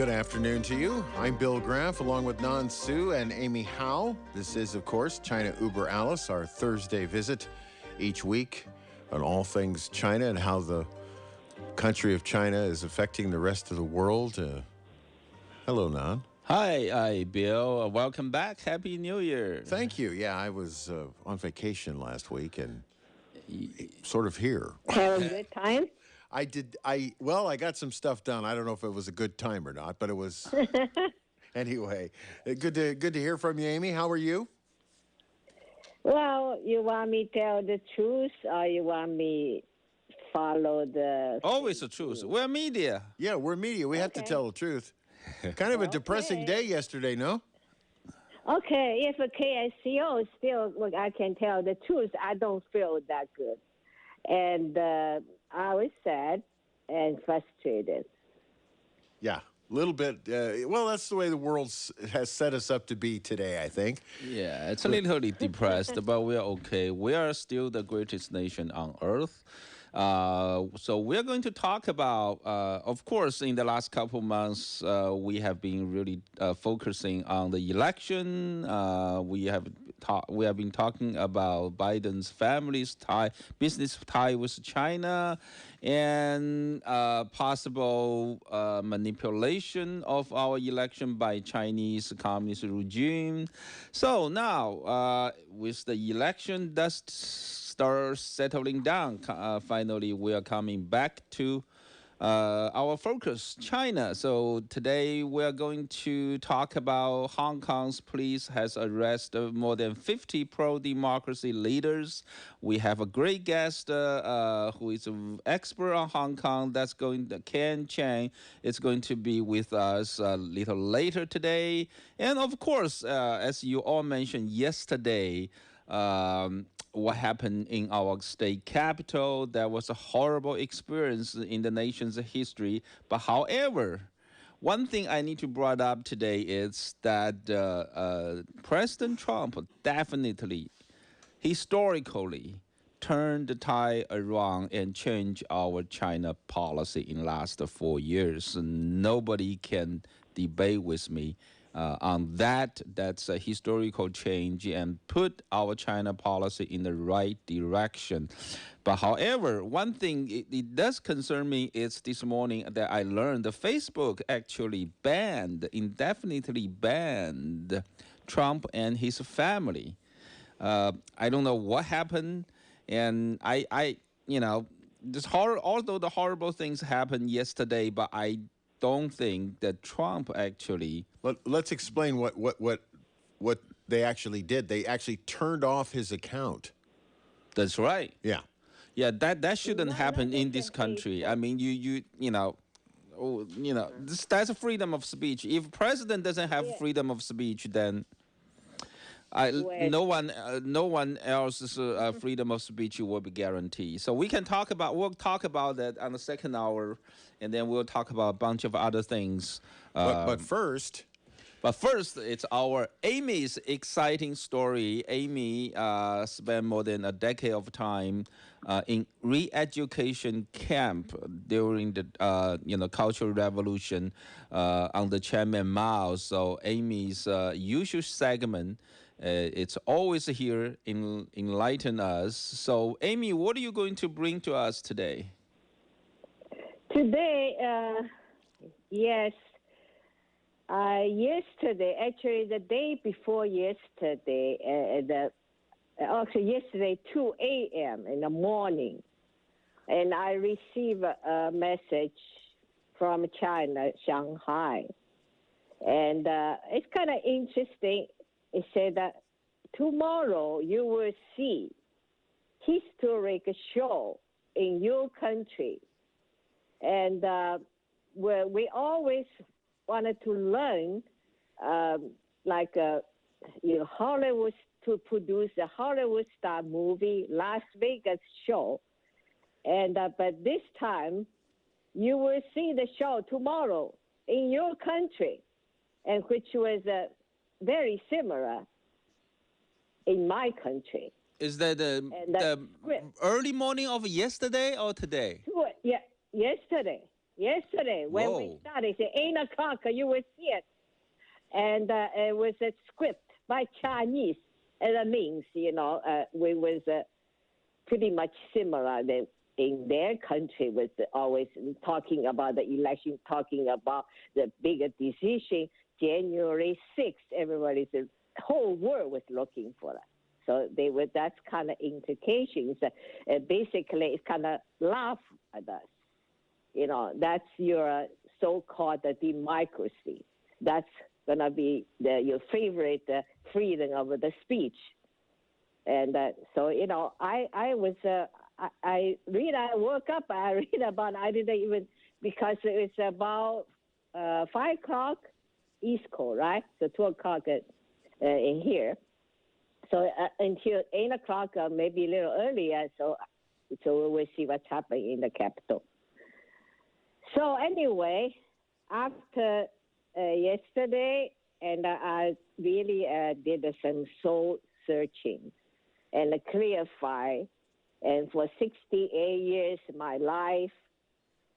Good afternoon to you. I'm Bill Graff, along with Nan Su and Amy Howe. This is, of course, China Uber Alice, our Thursday visit each week on all things China and how the country of China is affecting the rest of the world. Hello, Nan. Hi, Bill. Welcome back. Happy New Year. Thank you. Yeah, I was on vacation last week and sort of here. Have a good time? I got some stuff done. I don't know if it was a good time or not, but it was. Anyway, good to hear from you, Amy. How are you? Well, you want me tell the truth or you want me follow the... Always the truth. We're media. Yeah, we're media. We have to tell the truth. Kind of a depressing day yesterday, no? Okay, if a KSCO still, look, I can tell the truth, I don't feel that good. And I was sad and frustrated. Yeah, a little bit. Well, that's the way the world has set us up to be today, I think. Yeah, it's a little depressed, but we're okay. We are still the greatest nation on earth. So we're going to talk about, of course, in the last couple months, we have been really focusing on the election. We have been talking about Biden's family's business tie with China, and possible manipulation of our election by Chinese communist regime. So now, with the election dust start settling down, finally we are coming back to our focus, China. So today we are going to talk about Hong Kong's police has arrested more than 50 pro-democracy leaders. We have a great guest who is an expert on Hong Kong. Ken Chang is going to be with us a little later today. And of course, as you all mentioned yesterday, what happened in our state capital. That was a horrible experience in the nation's history. But however, one thing I need to bring up today is that President Trump definitely, historically, turned the tide around and changed our China policy in the last 4 years. Nobody can debate with me on that. That's a historical change and put our China policy in the right direction. But however, one thing it does concern me is this morning that I learned that Facebook actually indefinitely banned Trump and his family. I don't know what happened, and although the horrible things happened yesterday, but I don't think that Trump actually... Let's explain what they actually did. They actually turned off his account. That's right. Yeah. Yeah, that shouldn't happen in this country. I mean, that's a freedom of speech. If president doesn't have freedom of speech, then no one else's freedom of speech will be guaranteed. So we'll talk about that on the second hour, and then we'll talk about a bunch of other things. But first, it's our Amy's exciting story. Amy spent more than a decade of time in re-education camp during the Cultural Revolution under Chairman Mao. So Amy's usual segment, it's always here enlighten us. So Amy, what are you going to bring to us today? Today, yes. Yesterday, actually the day before yesterday, yesterday 2 a.m. in the morning, and I received a message from China, Shanghai, and it's kind of interesting. It said that tomorrow you will see historic show in your country, and we always wanted to learn, Hollywood, to produce a Hollywood star movie, Las Vegas show, and but this time you will see the show tomorrow in your country, and which was very similar in my country. Is that the early morning of yesterday or today? Yeah, yesterday. yesterday when we Whoa. started. It's 8 o'clock, you will see it. And it was a script by Chinese. And that means, we was pretty much similar in their country was always talking about the election, talking about the bigger decision. January 6th, the whole world was looking for that. So that's kind of implications. Basically, it's kind of laugh at us. That's your so-called democracy. That's going to be your favorite freedom of the speech. And so, I woke up, I read about, I didn't even, because it's about 5 o'clock East Coast, right? So 2 o'clock in here. So until 8 o'clock, maybe a little earlier, so we'll see what's happening in the Capitol. So anyway, after yesterday, and I really did some soul searching and clarify, and for 68 years, my life,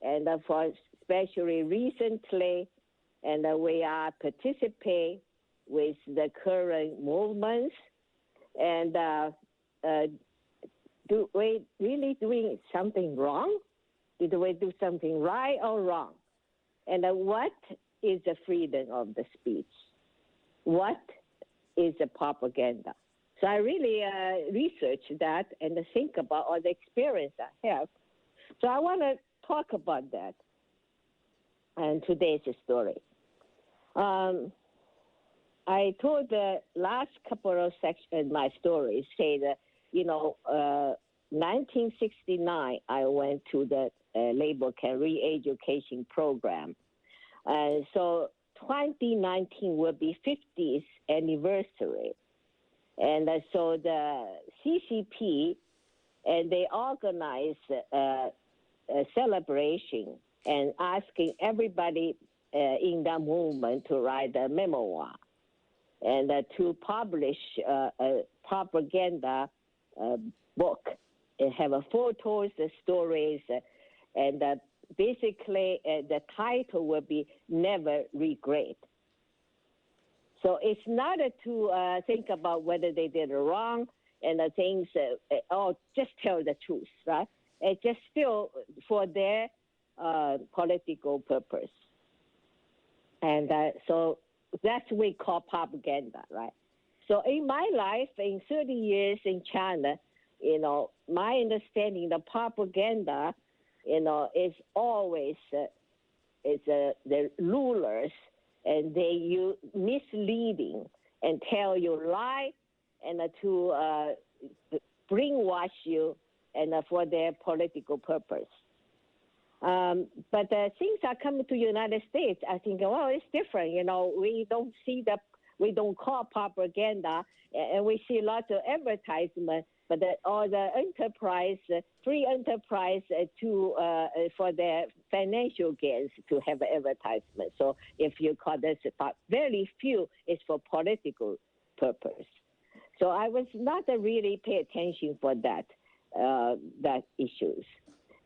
and for especially recently, and we are participating with the current movements, and do we really doing something wrong? Did we do something right or wrong? And what is the freedom of the speech? What is the propaganda? So I really researched that and think about all the experience I have. So I want to talk about that. And today's story. I told the last couple of sections, my stories, say that, 1969, I went to the labor camp re-education program. So 2019 will be 50th anniversary. And so the CCP, and they organize a celebration and asking everybody in the movement to write a memoir and to publish a propaganda book. It have photos, the stories, and basically the title will be Never Regret. So it's not to think about whether they did it wrong and the things, just tell the truth, right? It's just still for their political purpose. And so that's what we call propaganda, right? So in my life, in 30 years in China, my understanding the propaganda, is always the rulers, and they use misleading and tell you lie and to brainwash you and for their political purpose. But things are coming to United States. I think, well, it's different. We don't see we don't call propaganda, and we see lots of advertisement. But all the enterprise, free enterprise for their financial gains to have advertisement. So if you call this, very few is for political purpose. So I was not really pay attention for that issues.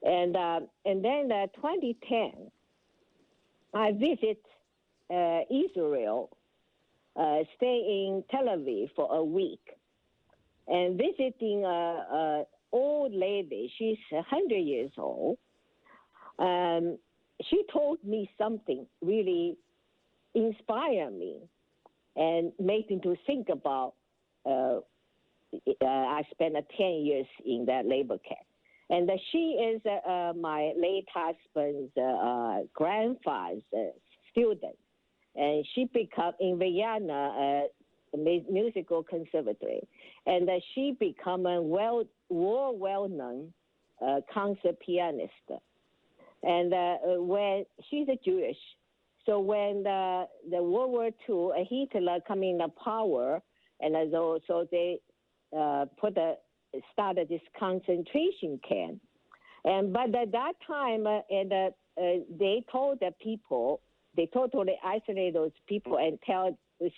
And then 2010, I visit Israel, stay in Tel Aviv for a week, and visiting an old lady. She's 100 years old. She told me something really inspired me and made me to think about. I spent 10 years in that labor camp. And she is my late husband's grandfather's student. And she became in Vienna musical conservatory. And she became a well-known concert pianist. And when she's a Jewish, so when the World War II, Hitler coming to power, and so they started this concentration camp. But at that time, they told the people, they totally isolated those people and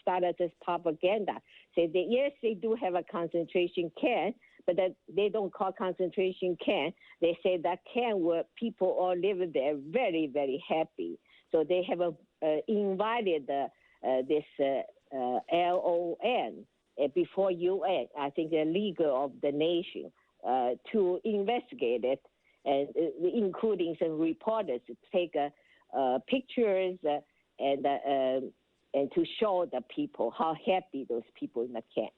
started this propaganda. Say that yes, they do have a concentration camp, but that they don't call concentration camp. They say that camp where people all live there very, very happy. So they have invited this LON before UN, I think the League of the Nation, to investigate it, and including some reporters to take pictures and to show the people how happy those people in the camp.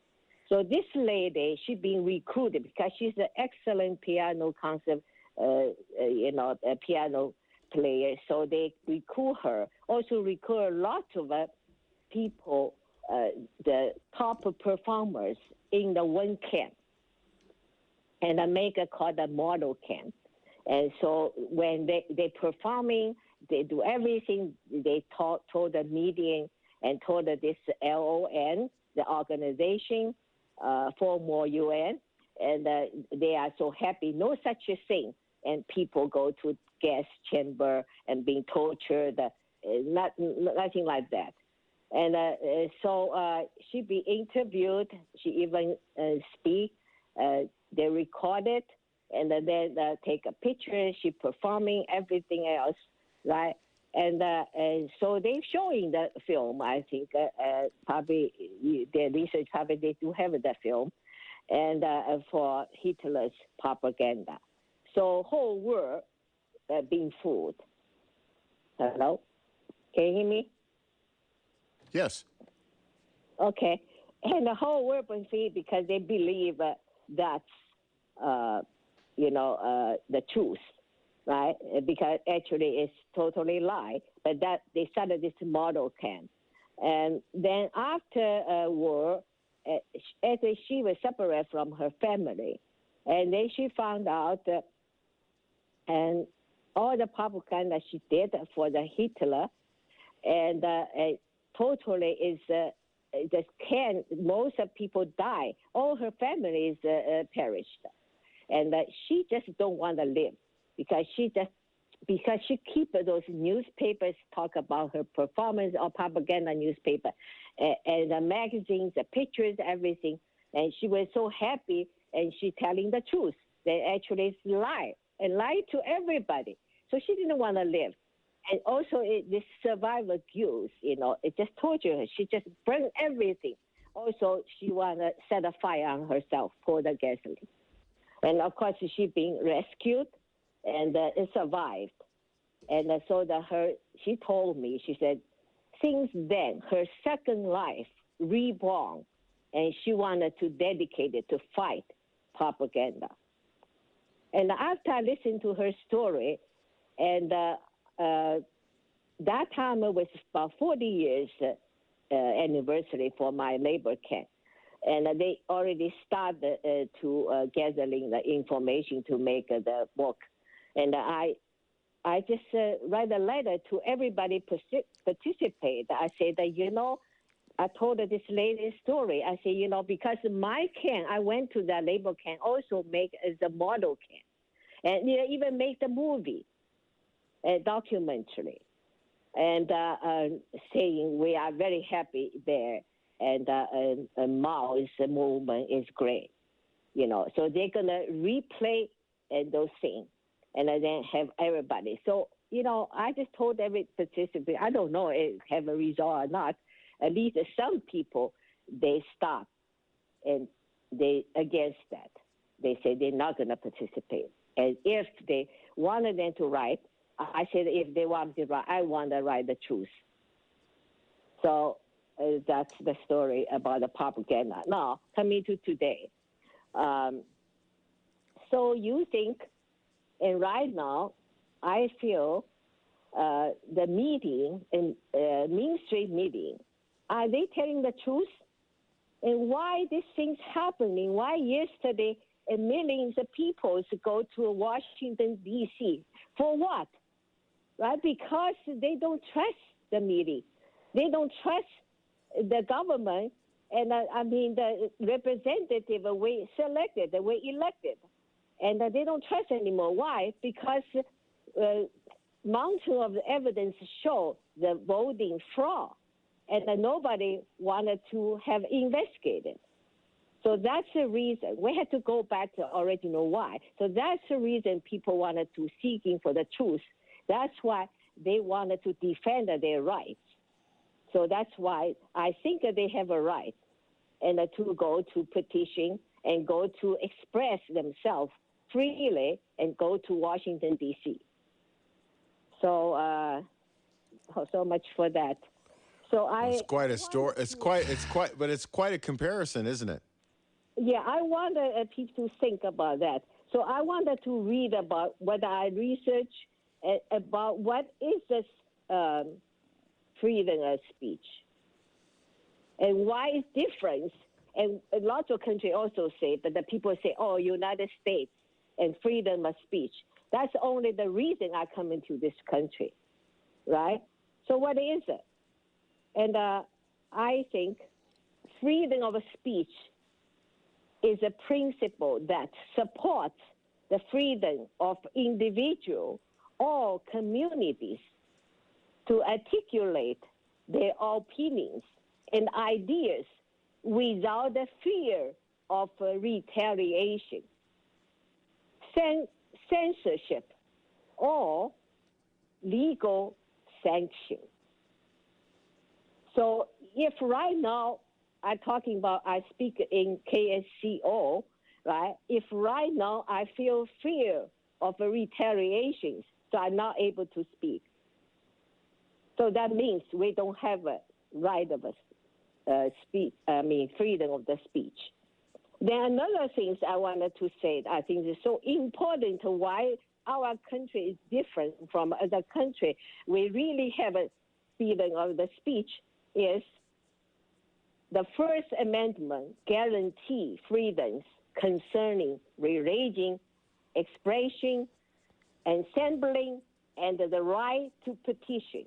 So this lady, she's being recruited because she's an excellent piano concert, a piano player. So they recruit her. Also recruit lots of people, the top performers in the one camp, and make it called a model camp. And so when they performing, they do everything. They told the meeting and told this LON, the organization, for more UN, and they are so happy. No such a thing. And people go to gas chamber and being tortured. Nothing like that. And so she be interviewed. She even speak. They record it, and then take a picture. She performing everything else, right? And so they're showing the film. I think probably their research probably they do have the film, and for Hitler's propaganda. So whole world being fooled. Hello, can you hear me? Yes. Okay, and the whole world being fooled because they believe that's the truth. Right, because actually it's totally lie. But that they started this model camp, and then after war, after she was separated from her family, and then she found out, and all the propaganda she did for the Hitler, and totally is just can most of people die. All her family is perished, and she just don't want to live. Because she keep those newspapers talk about her performance or propaganda newspaper, and the magazines, the pictures, everything, and she was so happy, and she telling the truth. That actually is lie and lie to everybody. So she didn't want to live, and also this survival guilt, it just tortured her. She just burned everything. Also, she want to set a fire on herself, pour the gasoline, and of course she being rescued. And it survived. And so she told me, she said, since then, her second life, reborn, and she wanted to dedicate it to fight propaganda. And after I listened to her story, and that time it was about 40 years anniversary for my labor camp. And they already started to gathering the information to make the book. And I just write a letter to everybody participate. I say that, I told her this lady's story. I say, because my camp, I went to the labor camp, also make as a model camp. And even make the movie, a documentary. And saying we are very happy there. And Mao's movement is great. So they're going to replay those things. And then have everybody. So, I just told every participant, I don't know if it have a result or not. At least some people, they stop and they against that. They say they're not going to participate. And if they wanted them to write, I said if they want to write, I want to write the truth. So that's the story about the propaganda. Now, coming to today. So you think, and right now, I feel the meeting, Main Street meeting, are they telling the truth? And why these things happening? Why yesterday millions of people go to Washington, D.C.? For what? Right? Because they don't trust the meeting. They don't trust the government, and the representative we selected, we elected. And they don't trust anymore. Why? Because mountain of evidence show the voting fraud, and nobody wanted to have investigated. So that's the reason. We had to go back to original why. So that's the reason people wanted to seeking for the truth. That's why they wanted to defend their rights. So that's why I think that they have a right and to go to petition and go to express themselves freely and go to Washington, D.C. So so much for that. So It's quite a story. But it's quite a comparison, isn't it? Yeah, I wanted people to think about that. So I wanted to read about what I research about what is this freedom of speech and why it's different. And lots of countries also say, but the people say, oh, United States and freedom of speech. That's only the reason I come into this country, right? So what is it? And I think freedom of speech is a principle that supports the freedom of individual or communities to articulate their opinions and ideas without the fear of retaliation, censorship, or legal sanction. So if right now I'm talking about I speak in KSCO, right? If right now I feel fear of retaliations, so I'm not able to speak. So that means we don't have a right of freedom of the speech. Then another thing I wanted to say, I think is so important to why our country is different from other countries. We really have a freedom of the speech is the First Amendment guarantees freedoms concerning religion, expression, assembling, and the right to petition.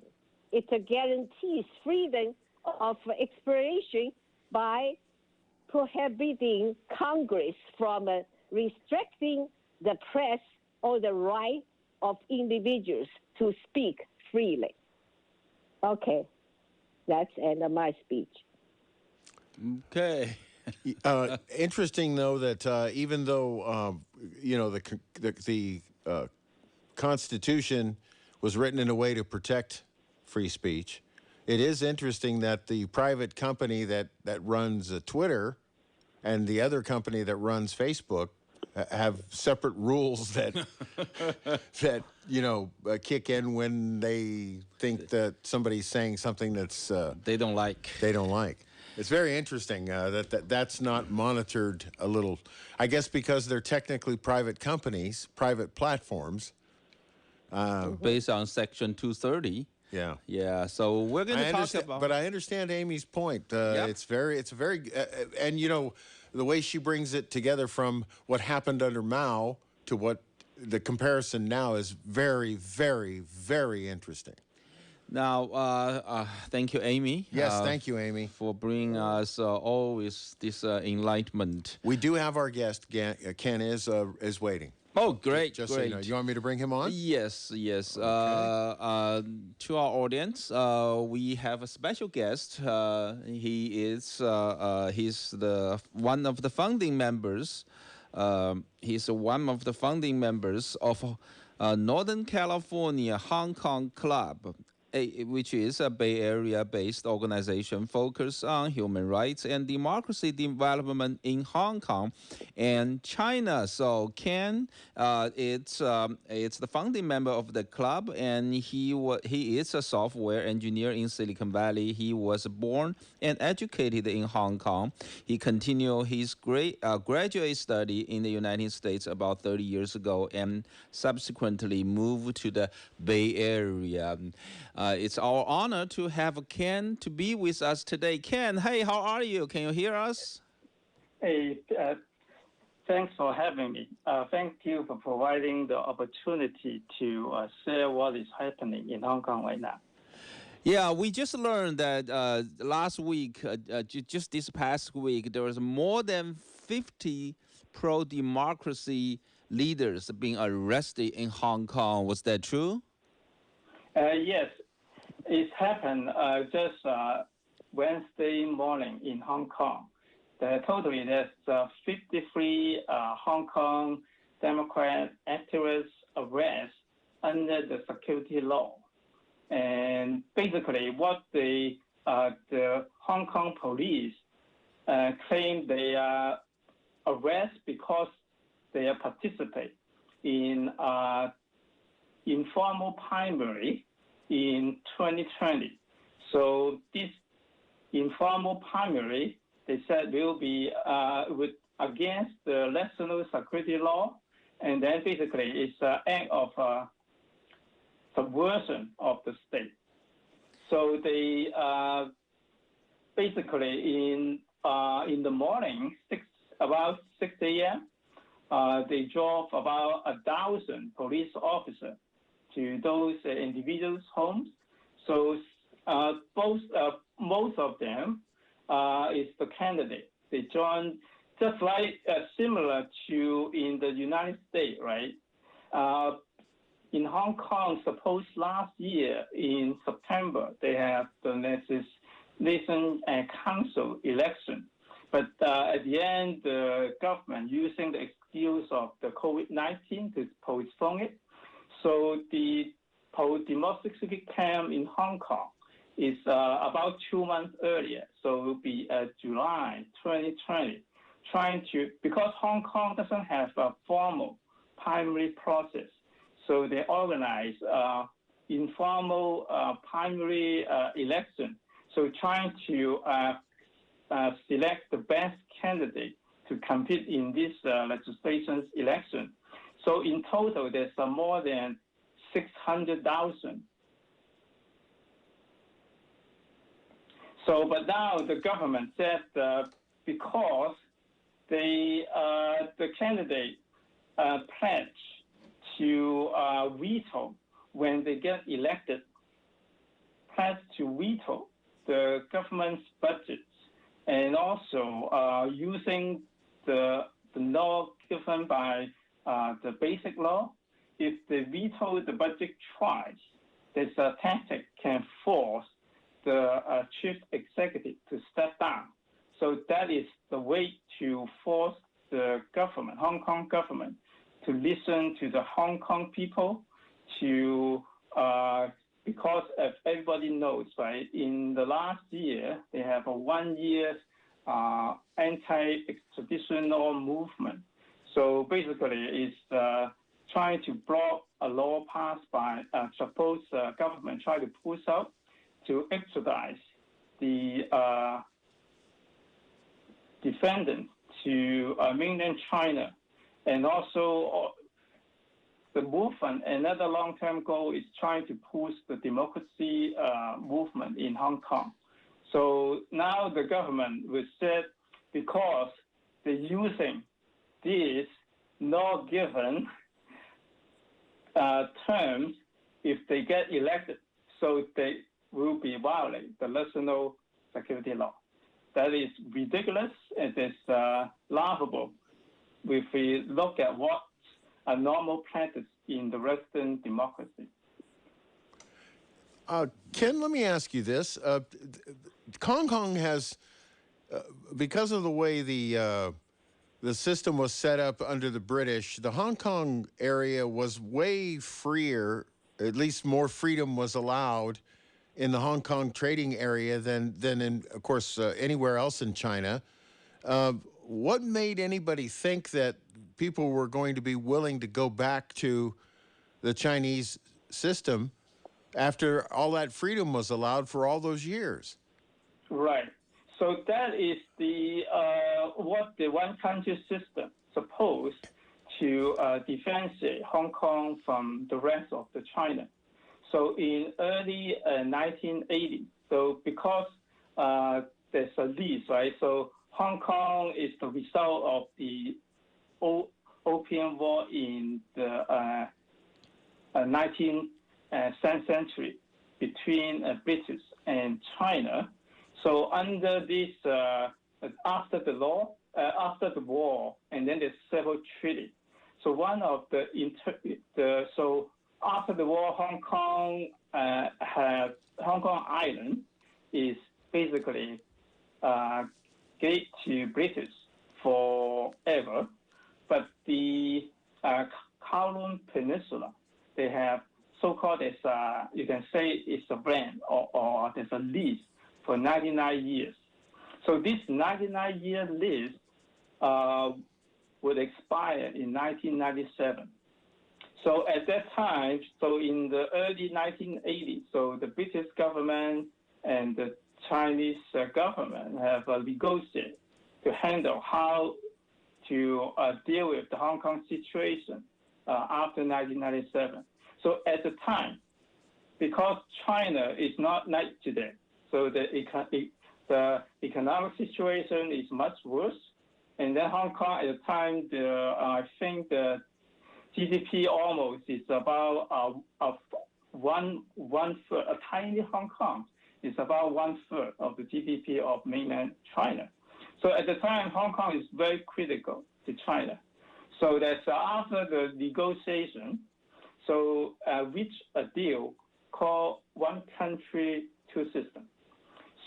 It guarantees freedom of expression by prohibiting Congress from restricting the press or the right of individuals to speak freely. Okay, that's the end of my speech. Okay. Interesting, though, that even though the Constitution was written in a way to protect free speech, it is interesting that the private company that runs Twitter and the other company that runs Facebook have separate rules that kick in when they think that somebody's saying something that's they don't like. They don't like. It's very interesting that's not monitored a little. I guess because they're technically private companies, private platforms. Based on Section 230. Yeah. Yeah. So we're going to talk about. But I understand Amy's point. It's very, and the way she brings it together from what happened under Mao to what the comparison now is very, very, very interesting. Now, thank you, Amy. Yes, thank you, Amy, for bringing us always this enlightenment. We do have our guest. Ken is waiting. Oh, great, Just great. So you know. You want me to bring him on? Yes. Okay. To our audience, we have a special guest. He's one of the founding members. He's one of the founding members of Northern California Hong Kong Club, which is a Bay Area-based organization focused on human rights and democracy development in Hong Kong and China. So Ken, it's the founding member of the club, and he is a software engineer in Silicon Valley. He was born and educated in Hong Kong. He continued his graduate study in the United States about 30 years ago, and subsequently moved to the Bay Area. It's our honor to have Ken to be with us today. Ken, hey, how are you? Can you hear us? Hey, thanks for having me. Thank you for providing the opportunity to share what is happening in Hong Kong right now. Yeah, we just learned that last week, just this past week, there was more than 50 pro-democracy leaders being arrested in Hong Kong. Was that true? Yes, it happened just Wednesday morning in Hong Kong. Totally, there's 53 Hong Kong Democrat activists arrested under the security law. And basically, what the Hong Kong police claim they are arrested because they participate in informal primary in 2020. So this informal primary, they said, will be against the national security law, and then basically it's an act of subversion of the state. So they basically in the morning, about 6 a.m., they drove about 1,000 police officers to those individuals' homes. So most of them is the candidate. They joined just like similar to in the United States, right? In Hong Kong, suppose last year in September, they have the Nation Council election. But at the end, the government using the excuse of the COVID-19 to postpone it. So the democracy camp in Hong Kong is about 2 months earlier. So it will be July 2020, because Hong Kong doesn't have a formal primary process. So they organize informal primary election. So trying to select the best candidate to compete in this legislation election. So in total, there's more than 600,000. So, but now the government said because the candidate pledged to veto when they get elected, pledged to veto the government's budgets, and also using the law given by the basic law. If they veto the budget twice, there's a tactic can force the chief executive to step down. So that is the way to force the government, Hong Kong government, to listen to the Hong Kong people, to because as everybody knows, right, in the last year, they have a 1 year anti-extraditional movement. So basically, it's trying to block a law passed by, suppose government try to push out to extradite the defendants to mainland China. And also the movement, another long-term goal is trying to push the democracy movement in Hong Kong. So now the government will say, because they're using these not given terms if they get elected, so they will be violating the national security law. That is ridiculous. It is laughable if we look at what a normal practice in the Western democracy. Ken, let me ask you this. Hong Kong has, because of the way the system was set up under the British, the Hong Kong area was way freer, at least more freedom was allowed in the Hong Kong trading area than in, of course, anywhere else in China. What made anybody think that people were going to be willing to go back to the Chinese system after all that freedom was allowed for all those years? Right. So that is the what the one country system supposed to differentiate Hong Kong from the rest of the China. So in early 1980, so because there's a lease, right? So Hong Kong is the result of the Opium War in the 19th century between British and China. So under this, after the war, and then there's several treaties. So one of so after the war, Hong Kong Island is basically gave to British forever, but the Kowloon Peninsula, they have so-called as you can say it's a brand or there's a lease for 99 years. So this 99-year lease would expire in 1997. So at that time, so in the early 1980s, so the British government and the Chinese government have negotiated to handle how to deal with the Hong Kong situation after 1997. So at the time, because China is not like today, so the economic situation is much worse. And then Hong Kong at the time, I think the GDP almost is about one third. A tiny Hong Kong is about 1/3 of the GDP of mainland China. So at the time, Hong Kong is very critical to China. So that's after the negotiation, so reached a deal called one country, two systems.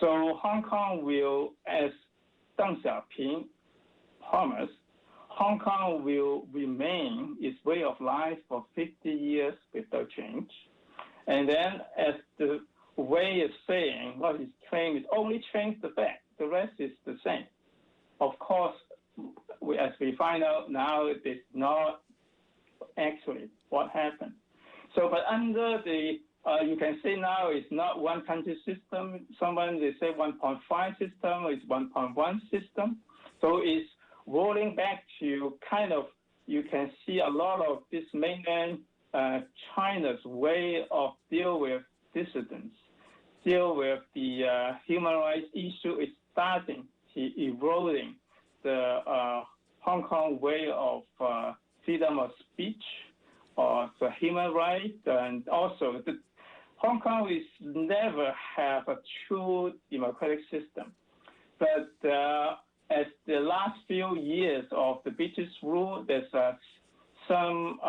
So Hong Kong will, as Deng Xiaoping promised, Hong Kong will remain its way of life for 50 years without change. And then as the way of saying what his claim is, only change the fact, the rest is the same. Of course, as we find out now, it is not actually what happened. So, but under the, you can say now it's not one country system. Someone, they say 1.5 system, it's 1.1 system. So it's rolling back to kind of, you can see a lot of this mainland China's way of deal with dissidents, deal with the human rights issue is starting to eroding the Hong Kong way of freedom of speech or the human rights, and also the Hong Kong is never have a true democratic system. But as the last few years of the British rule, there's some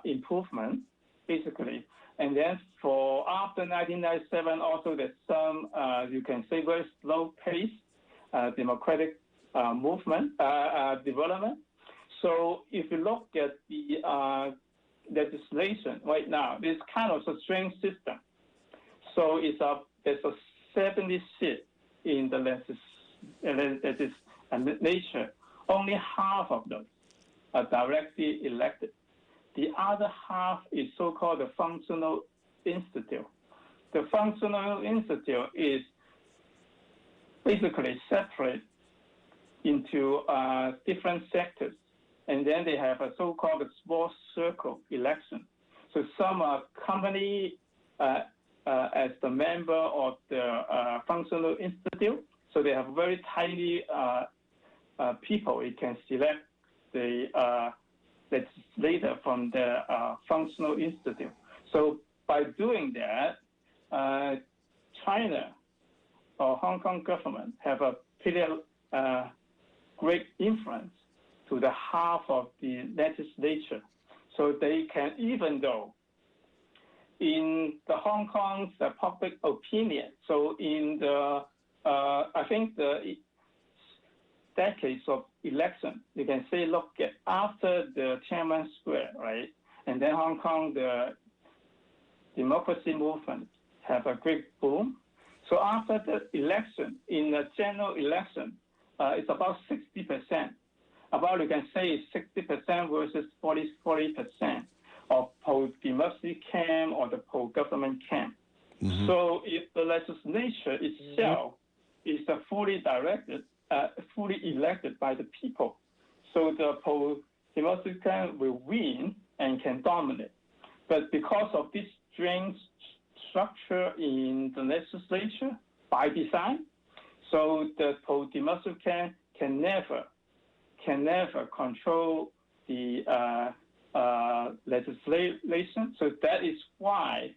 improvement, basically. And then for after 1997, also there's some, you can say, very slow pace democratic movement, development. So if you look at the legislation right now, it's kind of a strange system. So there's a 70 seat in the legislature. Only half of them are directly elected. The other half is so-called the functional institute. The functional institute is basically separate into different sectors. And then they have a so-called small circle election. So some are company as the member of the functional institute. So they have very tiny people. You can select the legislator from the functional institute. So by doing that, China or Hong Kong government have a pretty great influence to the half of the legislature. So they can, even though in the Hong Kong's public opinion, so in the, I think the decades of election, you can say, look at after the Tiananmen Square, right? And then Hong Kong, the democracy movement have a great boom. So after the election, in the general election, it's about 60%. About, you can say, 60% versus 40% of pro-democracy camp or the pro-government camp. Mm-hmm. So if the legislature itself is fully elected by the people, so the pro-democracy camp will win and can dominate. But because of this strange structure in the legislature by design, so the pro-democracy camp can never control the legislation. So that is why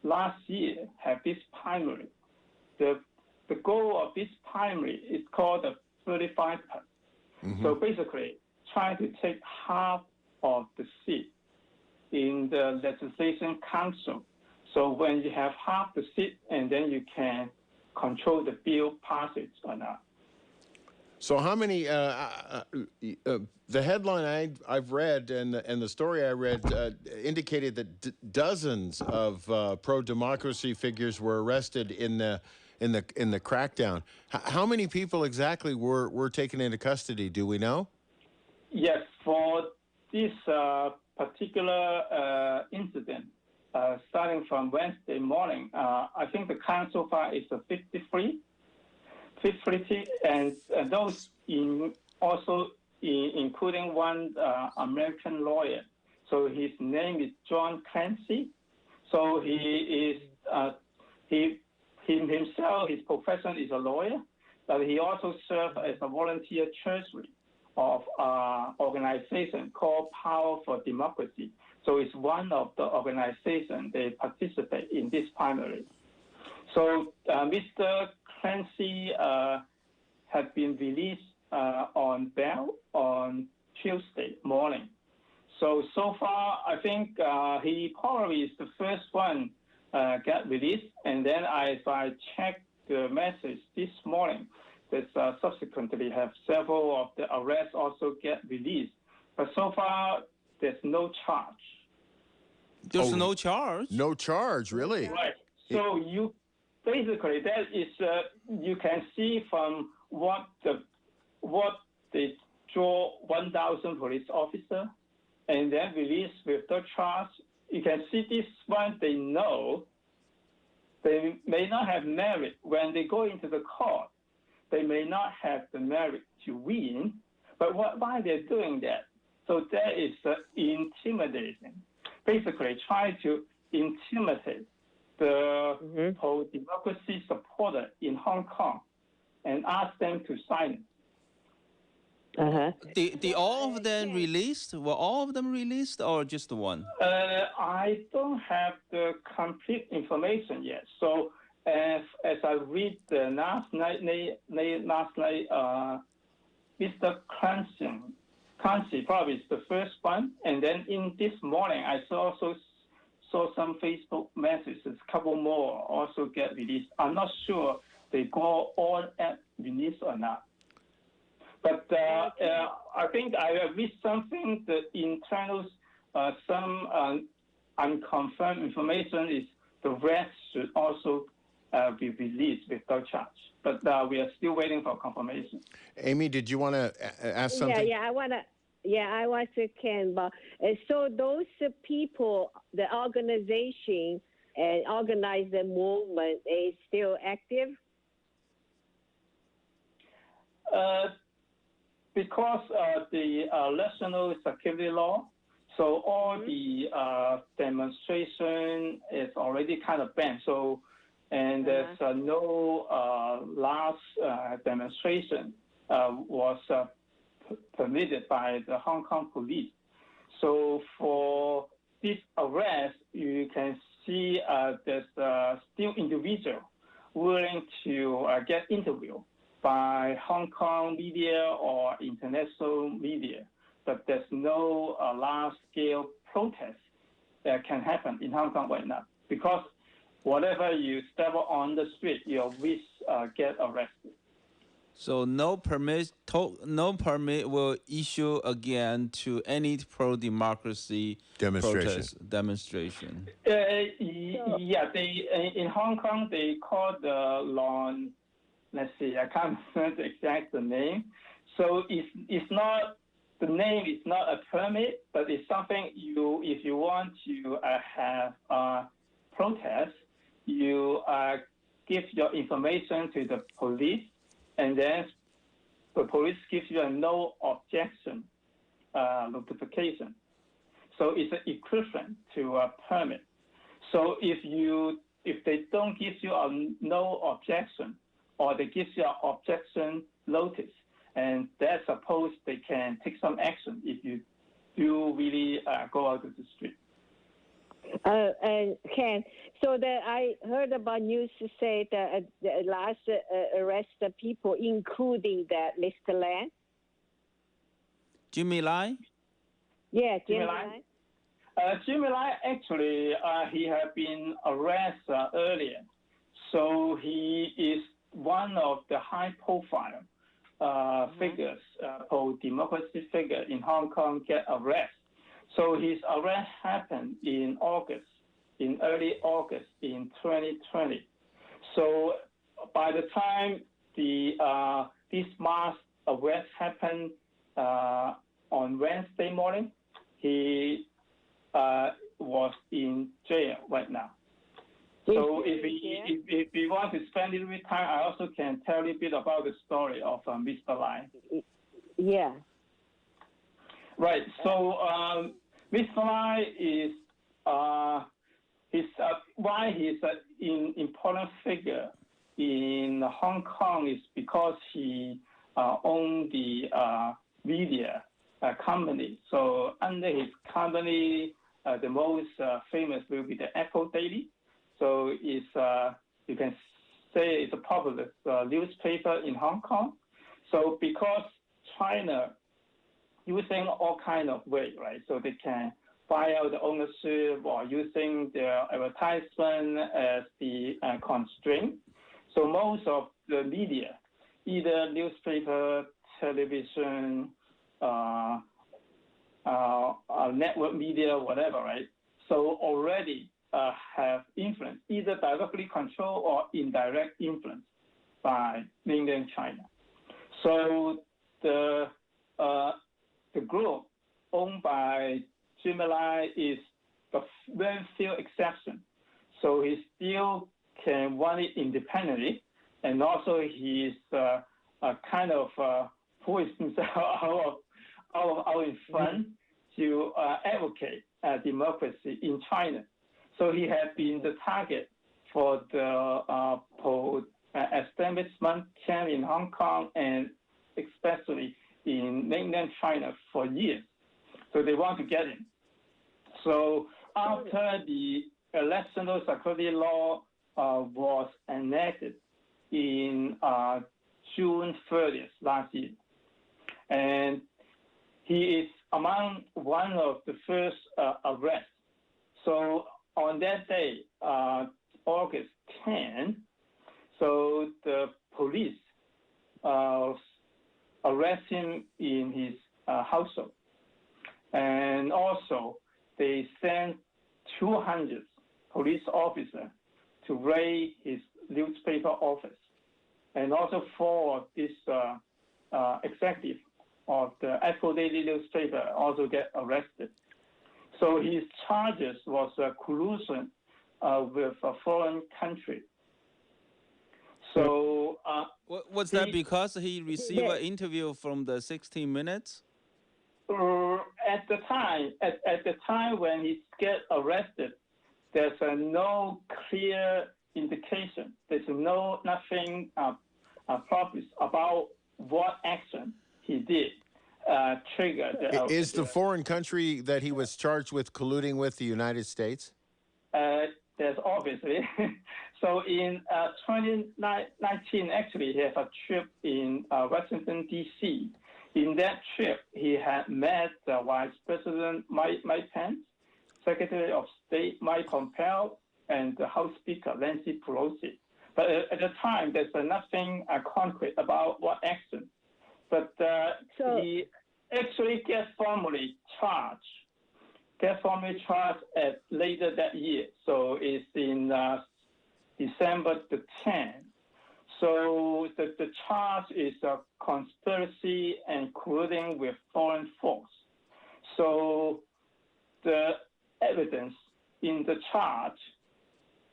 last year have this primary. The goal of this primary is called the 35+. Mm-hmm. So basically, trying to take half of the seat in the legislation council. So when you have half the seat, and then you can control the bill passage or not. So how many? The headline I've read and the story I read indicated that dozens of pro-democracy figures were arrested in the crackdown. How many people exactly were taken into custody? Do we know? Yes, for this particular incident, starting from Wednesday morning, I think the count so far is 53, and those including one American lawyer. So his name is John Clancy. So he himself, his profession is a lawyer, but he also served as a volunteer treasury of organization called Power for Democracy. So it's one of the organizations they participate in this primary. So Mr. Clancy had been released on bail on Tuesday morning. So far, I think he probably is the first one got released. And then as I checked the message this morning, that subsequently have several of the arrests also get released. But so far, there's no charge. There's no charge? No charge, really? Right. So you basically, that is, you can see from what they draw 1,000 police officers and then release with the charge. You can see this one, they know they may not have merit when they go into the court. They may not have the merit to win, but why they're doing that? So that is intimidating. Basically, try to intimidate the pro-democracy supporter in Hong Kong and ask them to sign it. Did all of them released? Were all of them released or just one? I don't have the complete information yet. So as I read the last night, Mr. Clancy probably is the first one. And then in this morning, I also saw some Facebook messages, a couple more also get released. I'm not sure they go all at release or not. But I think I have missed something. The internal, some unconfirmed information is the rest should also be released without charge. But we are still waiting for confirmation. Amy, did you want to ask something? Yeah, I want to can. But so those people, the organization and organize the movement is still active? Because the national security law, so all the demonstration is already kind of banned. So, and there's no last demonstration was permitted by the Hong Kong police. So for this arrest, you can see there's still individual willing to get interviewed by Hong Kong media or international media, but there's no large-scale protest that can happen in Hong Kong right now because whatever you step on the street, your risk get arrested. So no permit will issue again to any pro-democracy demonstration. Yeah, in Hong Kong they call the law. Let's see, I can't remember the exact name. So it's not, the name is not a permit, but it's something if you want to have a protest, you give your information to the police, and then the police gives you a no objection notification. So it's an equivalent to a permit. So if they don't give you a no objection, or they give you an objection notice, and that's supposed they can take some action if you do really go out to the street. And Ken, so that I heard about news to say that the last arrest of people, including that Mr. Lan. Jimmy Lai? Yeah, Jimmy Lai. Jimmy Lai, actually, he had been arrested earlier. So he is one of the high-profile figures, pro-democracy figure in Hong Kong get arrested. So his arrest happened in early August in 2020. So by the time this mass arrest happened on Wednesday morning, he was in jail right now. So if we want to spend a little bit time, I also can tell you a bit about the story of Mr. Lai. Yeah. Right. So Mr. Lai is why he's an important figure in Hong Kong is because he owned the media company. So under his company, the most famous will be the Apple Daily. So it's you can say it's a popular newspaper in Hong Kong. So because China using all kind of way, right? So they can buy out the ownership or using their advertisement as the constraint. So most of the media, either newspaper, television, network media, whatever, right? So already have influence, either directly controlled or indirect influence by mainland China. So the group owned by Jimmy Lai is a very few exception. So he still can run it independently, and also he's kind of pushed himself out in front to advocate democracy in China. So he has been the target for the establishment camp in Hong Kong and especially in mainland China for years. So they want to get him. So after the electoral security law was enacted in June 30th last year, and he is among one of the first arrests. So on that day, August 10, so the police arrest him in his household. And also, they sent 200 police officers to raid his newspaper office. And also for this executive of the Apple Daily newspaper also get arrested. So his charges was collusion with a foreign country. So was that because he received an interview from the 60 Minutes? At the time when he get arrested, there's no clear indication. There's nothing obvious about what action he did trigger the. Is the foreign country that he was charged with colluding with the United States? There's obviously. So in 2019, actually, he had a trip in Washington, D.C. In that trip, he had met Vice President Mike Pence, Secretary of State Mike Pompeo, and the House Speaker Nancy Pelosi. But at the time, there's nothing concrete about what action. But he actually gets formally charged at later that year. So it's in December the 10th. So the charge is a conspiracy and colluding with foreign force. So the evidence in the charge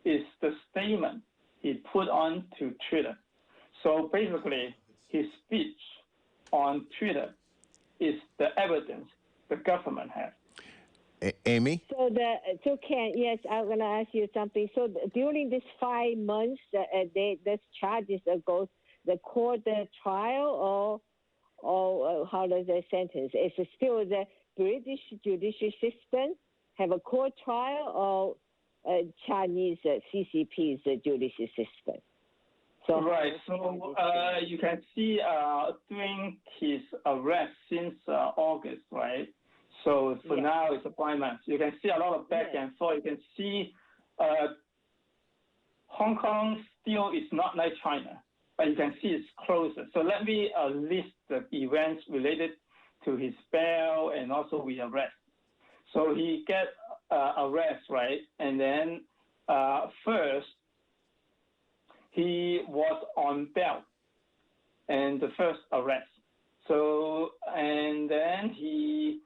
is the statement he put on to Twitter. So basically, his speech on Twitter is the evidence the government has. Amy? So Ken, yes, I'm going to ask you something. So during this 5 months, this charges goes the court trial, or how does the sentence? Is it still the British judicial system have a court trial, or Chinese CCP's judicial system? So right. So you can see during his arrest since August, right? So for now, it's 5 months. You can see a lot of back and forth. You can see Hong Kong still is not like China. but you can see it's closer. So let me list the events related to his bail and also rearrest. So he get arrest, right? And then first, he was on bail and the first arrest. So, and then he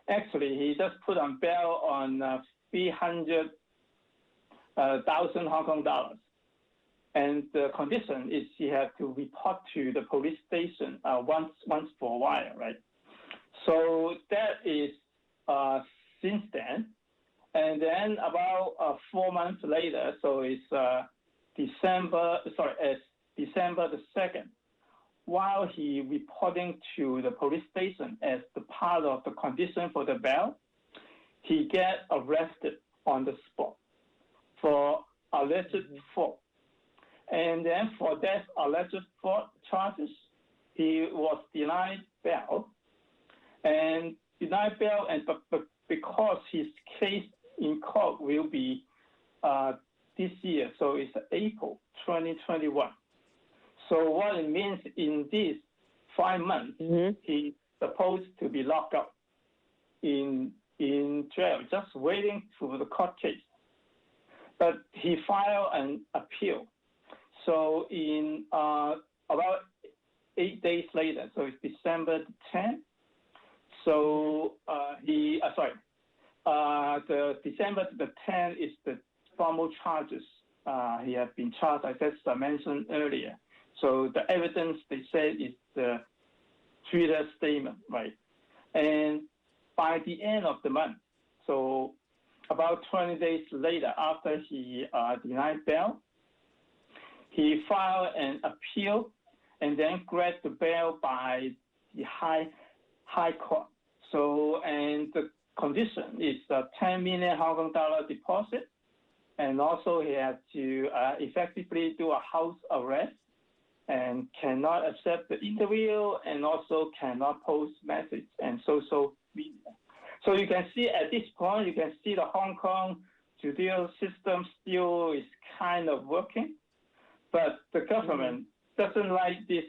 actually, he just put on bail on 300,000 Hong Kong dollars. And the condition is he had to report to the police station once for a while, right? So that is since then. And then about 4 months later, so it's December the 2nd, while he reporting to the police station as the part of the condition for the bail, he get arrested on the spot for alleged fraud. And then for that alleged fraud charges, he was denied bail. And denied bail, and but because his case in court will be this year, so it's April 2021. So what it means in these 5 months, he's supposed to be locked up in jail, just waiting for the court case. But he filed an appeal. So in about 8 days later, so it's December 10th. So the December the 10th is the formal charges. He has been charged, as I mentioned earlier. So the evidence they said is the Twitter statement, right? And by the end of the month, so about 20 days later, after he denied bail, he filed an appeal and then granted the bail by the high court. So, and the condition is a 10 million Hong Kong dollar deposit, and also he had to effectively do a house arrest and cannot accept the interview, and also cannot post message and social media. So you can see at this point, you can see the Hong Kong judicial system still is kind of working, but the government doesn't like this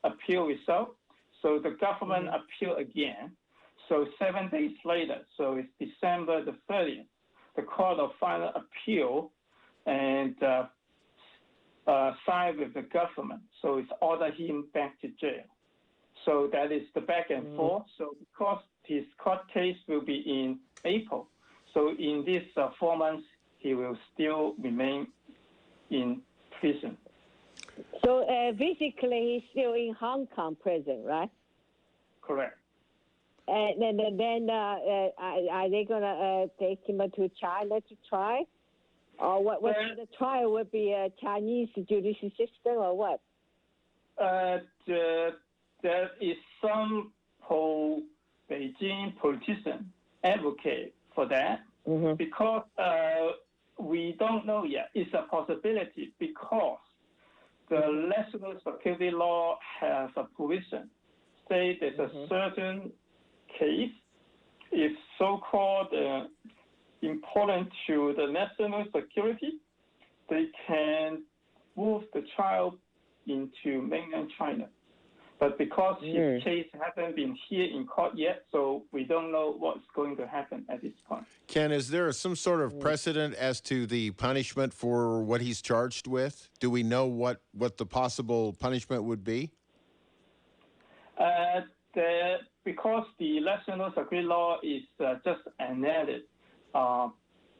appeal result. So the government appealed again. So 7 days later, so it's December the 30th, the Court of Final Appeal and side with the government. So it's ordered him back to jail. So that is the back and forth. So because his court case will be in April, so in these 4 months, he will still remain in prison. So basically, he's still in Hong Kong prison, right? Correct. And then are they going to take him to China to try? Or what the trial would be a Chinese judicial system or what? There is some Beijing politician advocate for that because we don't know yet. It's a possibility because the national security law has a provision say there's a certain case is so-called important to the national security, they can move the child into mainland China. But because his case hasn't been here in court yet, so we don't know what's going to happen at this point. Ken, is there some sort of precedent as to the punishment for what he's charged with? Do we know what the possible punishment would be? Because the national security law is just enacted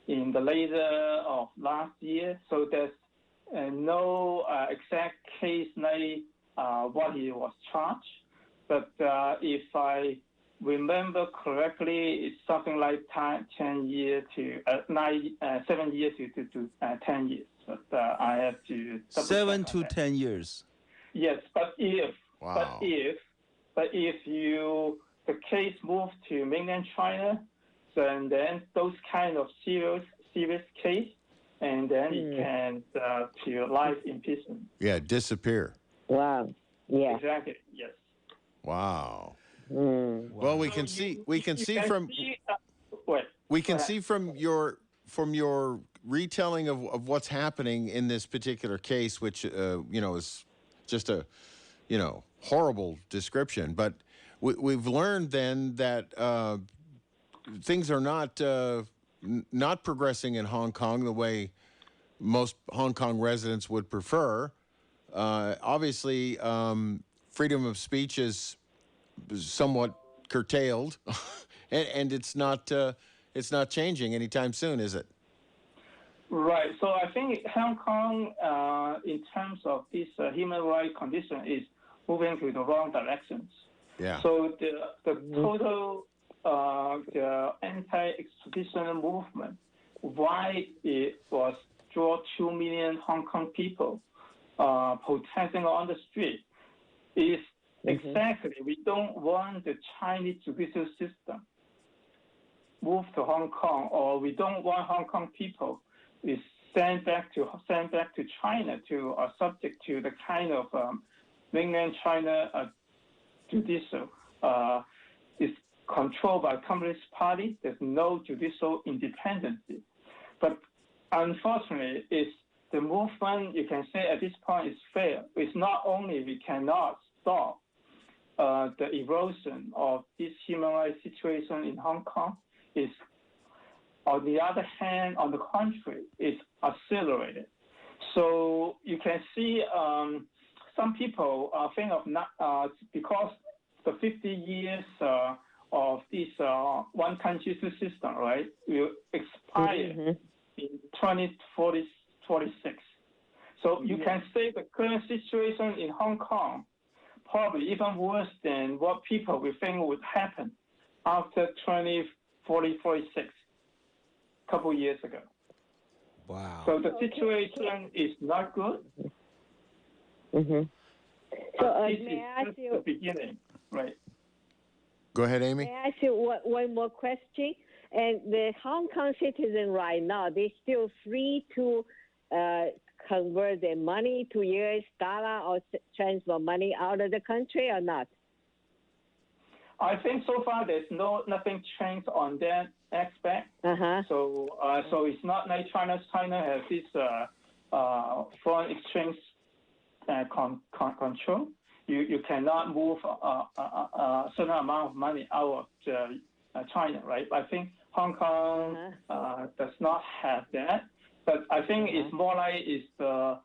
in the later of last year, so there's no exact case like what he was charged. But if I remember correctly, it's something like 10 years to 7 years to 10 years. But I have to 7 to 10 years. Yes, but if the case moves to mainland China, then those kind of serious case, and then it can to life imprisonment. Yeah, disappear. Wow. Yeah. Exactly. Yes. Wow. So Well, we can see from your retelling of what's happening in this particular case, which is just a horrible description. But we've learned then that things are not progressing in Hong Kong the way most Hong Kong residents would prefer. Obviously, freedom of speech is somewhat curtailed, and it's not changing anytime soon, is it? Right. So I think Hong Kong, in terms of this human rights condition, is moving to the wrong directions. Yeah. So the total the anti-extradition movement, why it was draw 2 million Hong Kong people protesting on the street, is exactly we don't want the Chinese judicial system move to Hong Kong, or we don't want Hong Kong people is sent back to China to subject to the kind of mainland China judicial is controlled by Communist Party. There's no judicial independence. But unfortunately, it's the movement, you can say at this point, is failed. It's not only we cannot stop the erosion of this human rights situation in Hong Kong, it's on the other hand, on the contrary, it's accelerated. So you can see some people think of not because the 50 years of this one country system, right, will expire in 2046. So you can say the current situation in Hong Kong probably even worse than what people will think would happen after 2046, a couple years ago. Wow. So the situation is not good. So this may I is ask just you? the beginning, right? Go ahead, Amy. May I ask you one more question? And the Hong Kong citizen right now, they're still free to convert their money to US dollar or transfer money out of the country or not? I think so far there's nothing changed on that aspect. So it's not like China has this foreign exchange control. You cannot move a certain amount of money out of China, right? I think Hong Kong does not have that, but I think it's more like it's the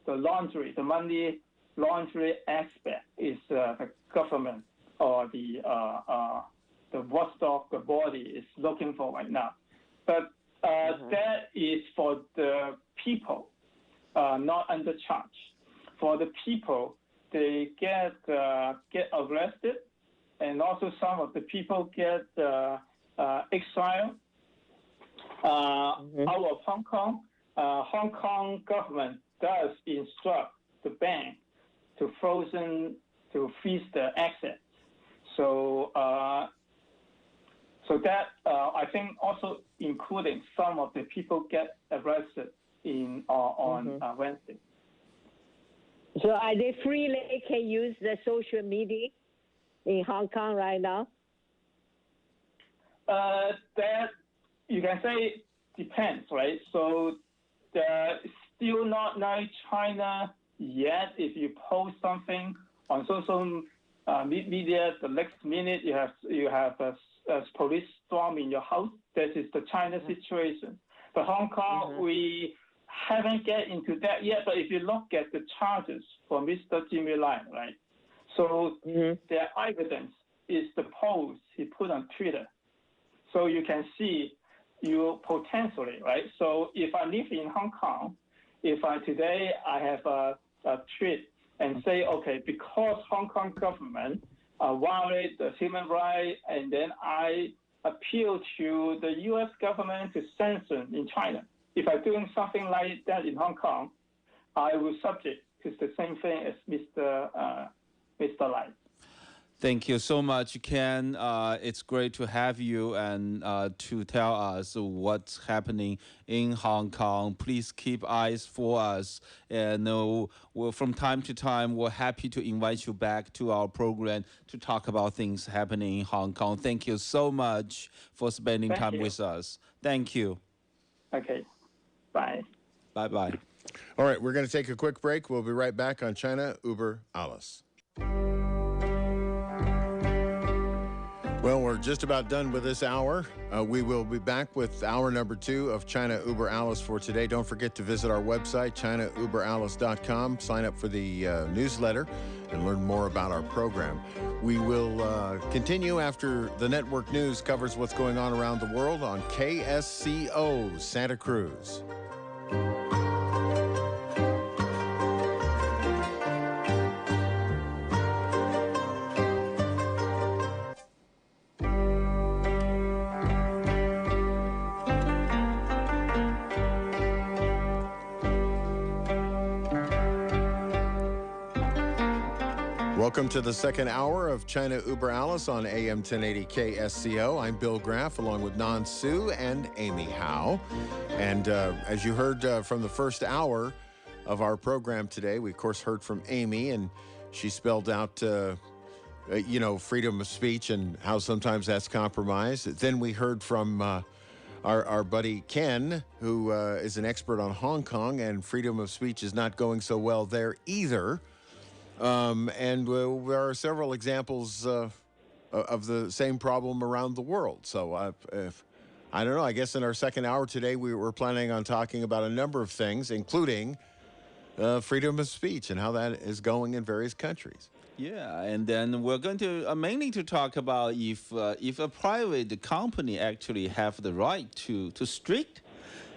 laundry, the money laundry aspect is the government or the watchdog, the body is looking for right now. But that is for the people, not under charge. For the people, they get arrested, and also some of the people get exiled out of Hong Kong. Hong Kong government does instruct the bank to freeze the assets. So that I think also including some of the people get arrested on Wednesday. So are they freely can use the social media in Hong Kong right now? That you can say depends, right? So it's still not like China yet. If you post something on social media, the next minute you have a police storm in your house. This is the China situation. But Hong Kong, we haven't get into that yet. But if you look at the charges for Mr. Jimmy Lai, right? So their evidence is the post he put on Twitter. So you can see you potentially, right? So if I live in Hong Kong, if today I have a tweet and say, okay, because Hong Kong government violate the human rights, and then I appeal to the U.S. government to sanction in China. If I'm doing something like that in Hong Kong, I will subject to the same thing as Mr. Lai. Thank you so much, Ken. It's great to have you and to tell us what's happening in Hong Kong. Please keep eyes for us. And from time to time, we're happy to invite you back to our program to talk about things happening in Hong Kong. Thank you so much for spending time with us. Thank you. Okay. Bye. Bye-bye. All right, we're going to take a quick break. We'll be right back on China Uber Alles. Well, we're just about done with this hour. We will be back with hour number 2 of China Uber Alles for today. Don't forget to visit our website, ChinaUberAlice.com. Sign up for the newsletter and learn more about our program. We will continue after the network news covers what's going on around the world on KSCO Santa Cruz. Welcome to the second hour of China Uber Alles on AM 1080 KSCO. I'm Bill Graff along with Nan Su and Amy Howe. And as you heard from the first hour of our program today, we of course heard from Amy, and she spelled out, freedom of speech and how sometimes that's compromised. Then we heard from our buddy Ken, who is an expert on Hong Kong, and freedom of speech is not going so well there either. And there are several examples of the same problem around the world. So I don't know. I guess in our second hour today, we were planning on talking about a number of things, including freedom of speech and how that is going in various countries. Yeah, and then we're going to mainly to talk about if a private company actually have the right to strict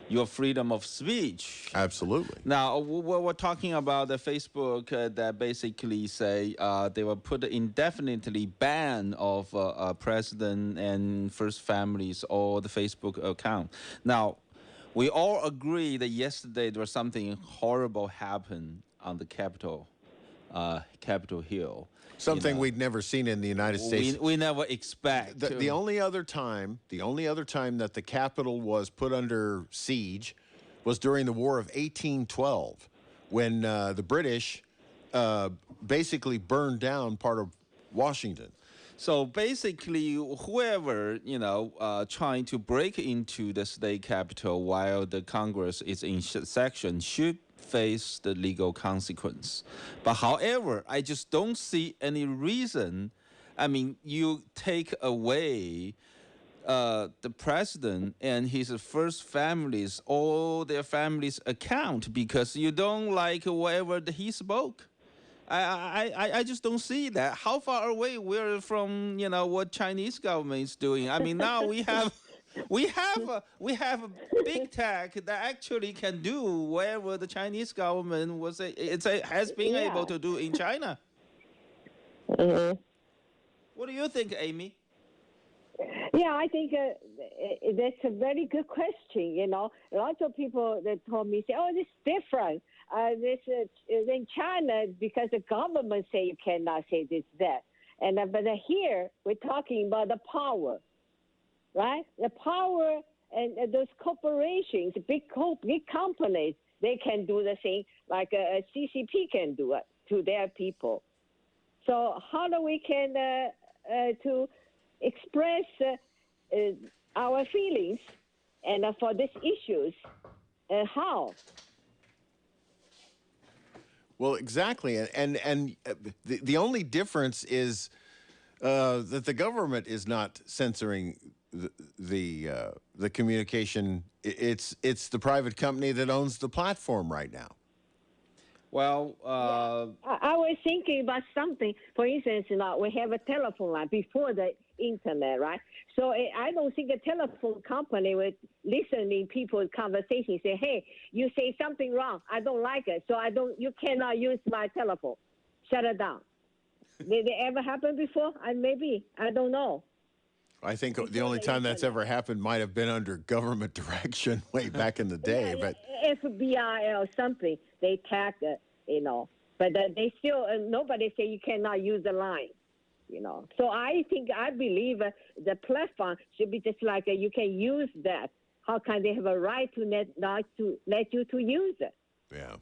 your freedom of speech. Absolutely. Now, we're talking about the Facebook that basically say they will put indefinitely ban of president and first families or the Facebook account. Now, we all agree that yesterday there was something horrible happened on the Capitol Hill. Something we'd never seen in the United States. We never expect. The only other time that the Capitol was put under siege was during the War of 1812, when the British basically burned down part of Washington. So basically, whoever, trying to break into the state capitol while the Congress is in session should face the legal consequence. But however, I just don't see any reason. I mean, you take away the president and his first families, all their families' account because you don't like whatever he spoke. I just don't see that. How far away we're from, what Chinese government is doing. I mean, now we have a big tech that actually can do whatever the Chinese government has been able to do in China. Mm-hmm. What do you think, Amy? Yeah, I think that's a very good question. Lots of people that told me, say, "Oh, this is different. This in China because the government say you cannot say this, that." And but here we're talking about the power, right? The power and those corporations, big companies, they can do the thing like CCP can do it to their people. So how do we can to express our feelings and for these issues, how? Well, exactly, and the only difference is that the government is not censoring the communication. It's the private company that owns the platform right now. Well, I was thinking about something. For instance, we have a telephone line before the internet, right? So I don't think a telephone company would listening people's conversation say, "Hey, you say something wrong. I don't like it, so you cannot use my telephone. Shut it down." Did it ever happen before? Maybe. I don't know. I think the only time that's ever happened might have been under government direction way back in the day. But FBI or something, they tag it, But they still, nobody say you cannot use the line, So I believe the platform should be just like you can use that. How can they have a right to not to let you to use it? Yeah.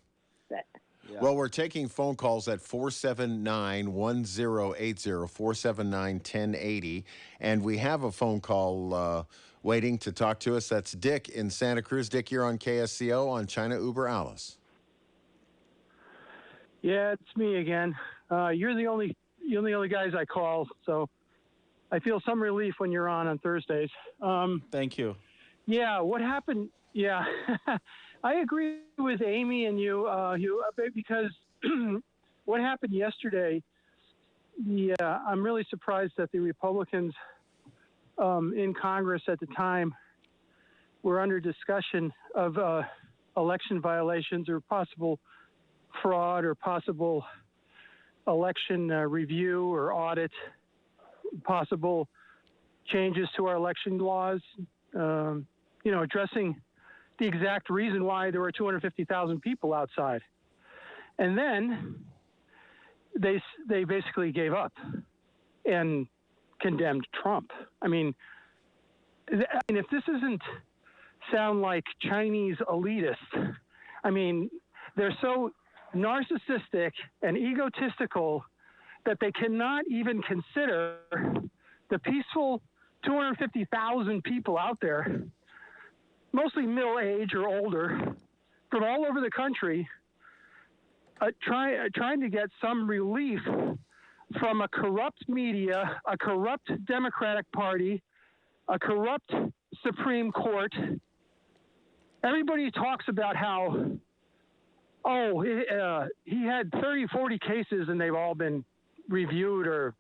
Yeah. Well, we're taking phone calls at 479-1080, 479-1080. And we have a phone call waiting to talk to us. That's Dick in Santa Cruz. Dick, you're on KSCO on China Uber Alice. Yeah, it's me again. You're the only guys I call, so I feel some relief when you're on Thursdays. Thank you. Yeah, what happened? Yeah, I agree with Amy and you, because what happened yesterday. Yeah, I'm really surprised that the Republicans in Congress at the time were under discussion of election violations or possible fraud or possible election review or audit, possible changes to our election laws, addressing the exact reason why there were 250,000 people outside. And then they basically gave up and condemned Trump. I mean, if this doesn't sound like Chinese elitists, I mean, they're so narcissistic and egotistical that they cannot even consider the peaceful 250,000 people out there, mostly middle-aged or older, from all over the country, trying to get some relief from a corrupt media, a corrupt Democratic Party, a corrupt Supreme Court. Everybody talks about how, he had 30, 40 cases and they've all been reviewed or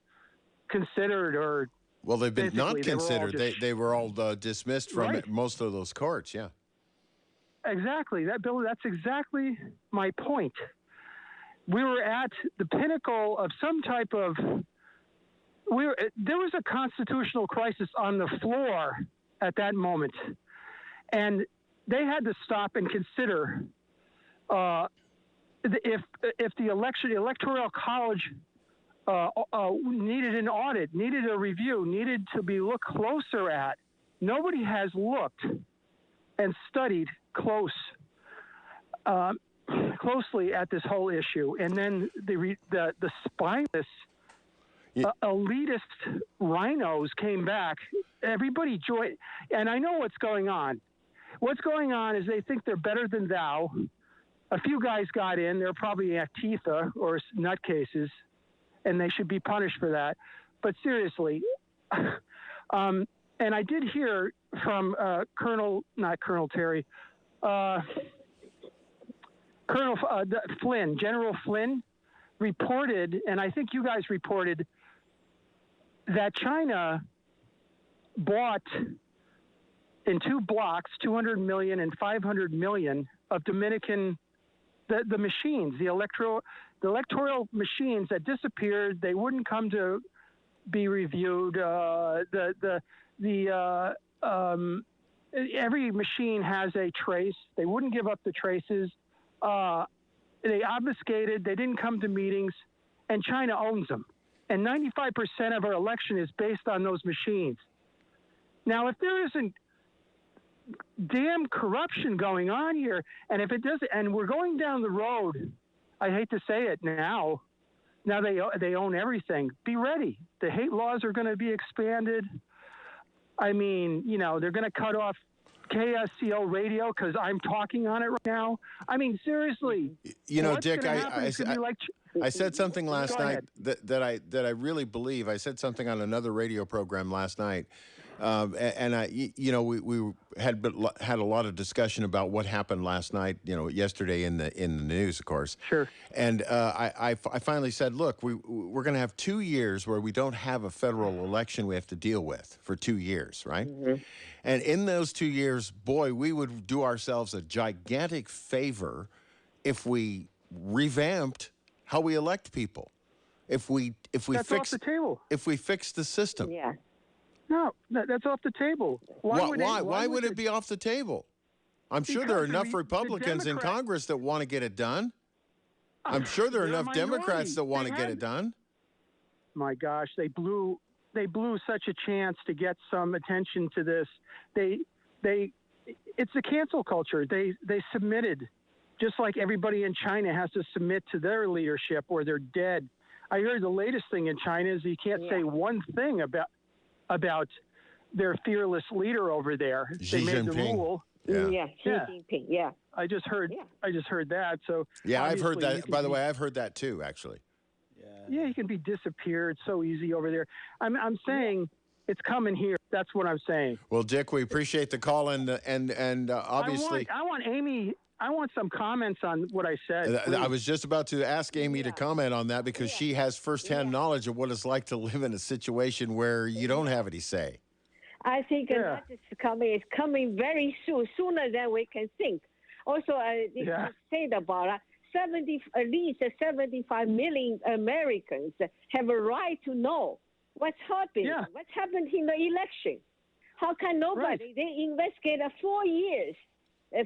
considered or... Well, they've been not considered. They were all dismissed from most of those courts, yeah. Exactly. That's exactly my point. We were at the pinnacle of some type of... There was a constitutional crisis on the floor at that moment. And they had to stop and consider if the electoral college needed an audit, needed a review, needed to be looked closer at. Nobody has looked and studied closely at this whole issue. And then the spineless elitist rhinos came back. Everybody joined. And I know what's going on. What's going on is they think they're better than thou. A few guys got in. They're probably Antifa or nutcases, and they should be punished for that. But seriously, and I did hear from Colonel Flynn, General Flynn, reported, and I think you guys reported, that China bought in two blocks, 200 million and 500 million of Dominican, the machines, the electoral machines that disappeared. They wouldn't come to be reviewed. Every machine has a trace. They wouldn't give up the traces. They obfuscated. They didn't come to meetings, and China owns them. And 95% of our election is based on those machines. Now, if there isn't damn corruption going on here, and if it doesn't, and we're going down the road, I hate to say it now they own everything. Be ready. The hate laws are going to be expanded. I mean, they're going to cut off KSCO radio because I'm talking on it right now. I mean, seriously. Dick, I said something last night that I really believe. I said something on another radio program last night, and we had a lot of discussion about what happened last night. Yesterday in the news, of course. Sure. And I finally said, look, we're going to have 2 years where we don't have a federal election we have to deal with for 2 years, right? Mm-hmm. And in those 2 years, boy, we would do ourselves a gigantic favor if we revamped how we elect people. If we that's off the table. If we fix the system. Yeah. No, that's off the table. Why would it be off the table? I'm sure there are enough Republicans in Congress that want to get it done. I'm sure there are enough Democrats that want to get it done. My gosh, they blew such a chance to get some attention to this. It's a cancel culture. They submitted, just like everybody in China has to submit to their leadership or they're dead. I heard the latest thing in China is you can't say one thing about their fearless leader over there. Xi They made the Jinping. rule. Yeah. Xi Jinping. Yeah. I just heard that. So Yeah, I've heard obviously that. By the way, I've heard that too, actually. Yeah, you can be disappeared so easy over there. I'm saying it's coming here. That's what I'm saying. Well, Dick, we appreciate the call, and obviously, I want Amy. I want some comments on what I said. I was just about to ask Amy to comment on that because she has firsthand knowledge of what it's like to live in a situation where you don't have any say. I think that is coming. It's coming very soon, sooner than we can think. Also, you said about at least 75 million Americans have a right to know what's happening. Yeah. What's happened in the election? How can nobody? Right. They investigated 4 years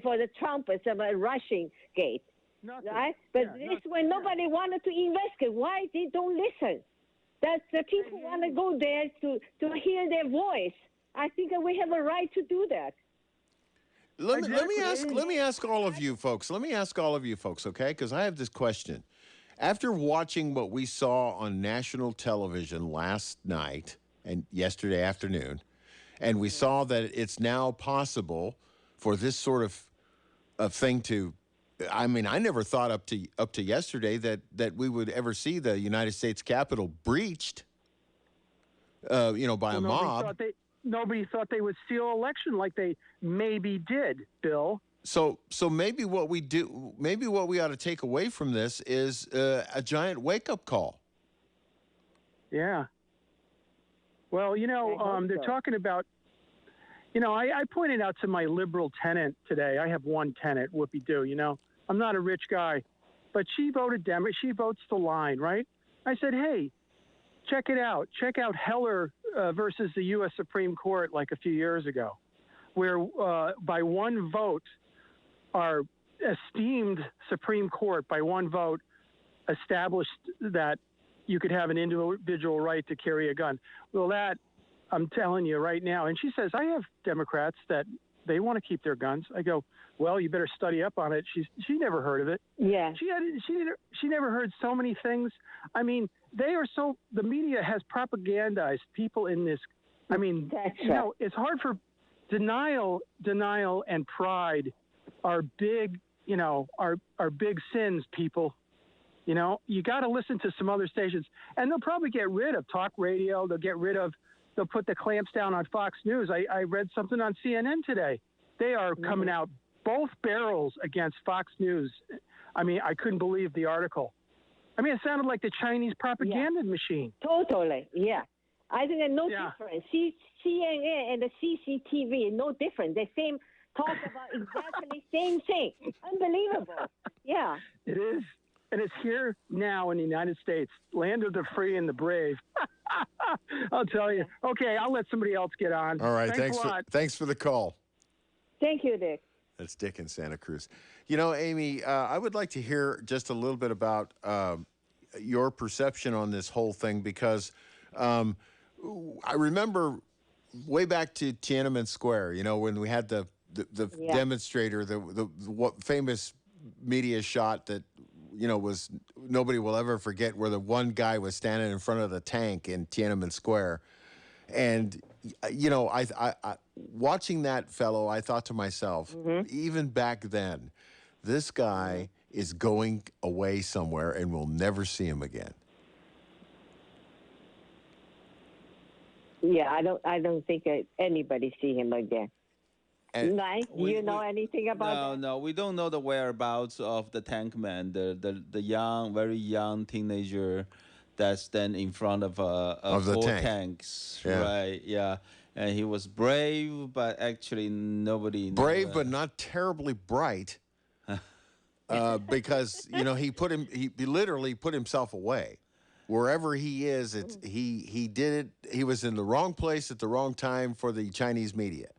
for the Trump Russian gate, Nothing. right? But this when nobody wanted to investigate. Why they don't listen? That's the people want to go there to hear their voice. I think we have a right to do that. Let me ask all of you folks. Okay? Because I have this question. After watching what we saw on national television last night and yesterday afternoon, and we saw that it's now possible for this sort of thing to. I mean, I never thought up to yesterday that we would ever see the United States Capitol breached. By a mob. Nobody thought they would steal election like they maybe did, Bill. So maybe what we ought to take away from this is a giant wake-up call. Yeah. Well, they're talking about, I pointed out to my liberal tenant today. I have one tenant, whoopee-doo, I'm not a rich guy, but she voted Democrat. She votes the line, right? I said, hey, check it out. Check out Heller versus the U.S. Supreme Court like a few years ago, where by one vote, our esteemed Supreme Court, by one vote, established that you could have an individual right to carry a gun. Well, that, I'm telling you right now, and she says, I have Democrats that they want to keep their guns. I go, well, you better study up on it. She never heard of it. Yeah. She never heard so many things. I mean, the media has propagandized people in this. I mean, it's hard for denial and pride are big, are big sins, people. You got to listen to some other stations, and they'll probably get rid of talk radio. They'll put the clamps down on Fox News. I read something on CNN today. They are coming out both barrels against Fox News. I mean, I couldn't believe the article. I mean, it sounded like the Chinese propaganda machine. Totally, yeah. I think there's no difference. CNN and the CCTV, no different. The same talk about exactly same thing. Unbelievable. Yeah. It is. And it's here now in the United States, land of the free and the brave. I'll tell you. Okay, I'll let somebody else get on. All right, thanks for the call. Thank you, Dick. That's Dick in Santa Cruz. Amy, I would like to hear just a little bit about your perception on this whole thing because I remember way back to Tiananmen Square, when we had the demonstrator, the famous media shot that, was nobody will ever forget where the one guy was standing in front of the tank in Tiananmen Square. And, I watching that fellow, I thought to myself, even back then, this guy is going away somewhere and we'll never see him again. Yeah, I don't think anybody see him again. And do you know anything about that? No, we don't know the whereabouts of the tank man, the young, very young teenager that stand in front of four tanks. Yeah. Right, yeah. And he was brave, but actually nobody knew. Brave, but not terribly bright. Because, he literally put himself away. Wherever he is, he did it. He was in the wrong place at the wrong time for the Chinese media.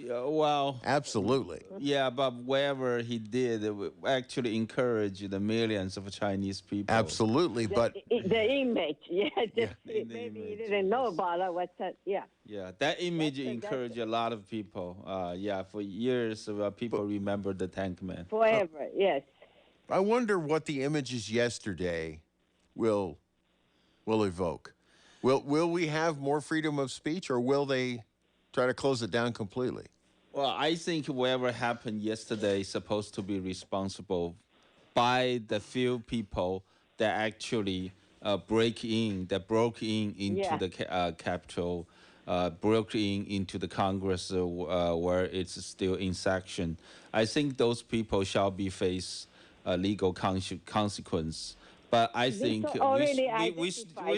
Well, absolutely. Yeah, but wherever he did, it would actually encourage the millions of Chinese people. Absolutely, but the image, maybe you didn't know about it. What's that? Yeah. Yeah, that image encouraged a lot of people. For years, people remember the tank man. Forever, yes. I wonder what the images yesterday will evoke. Will we have more freedom of speech, or will they Try to close it down completely. Well, I think whatever happened yesterday is supposed to be responsible by the few people that actually broke in into the Capitol, broke in into the Congress where it's still in section. I think those people shall be face legal consequence. But I think we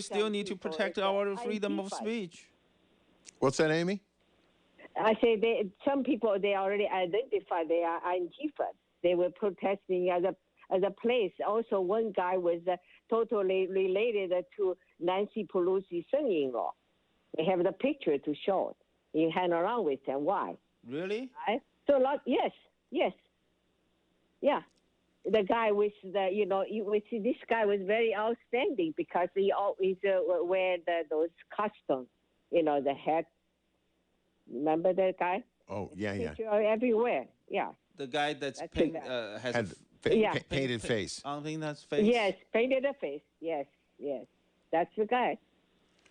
still need to protect our freedom of speech. What's that, Amy? I say some people they already identify they are Antifa. They were protesting at a place. Also, one guy was totally related to Nancy Pelosi's son-in-law. They have the picture to show it. He hang around with them. Why? Really? Right? So, yes. Yeah. The guy with this guy was very outstanding because he always wear those costumes, the hat. Remember that guy? Oh, yeah. Picture everywhere. Yeah. The guy has painted face. Painted face. Yes, painted a face. Yes. That's the guy.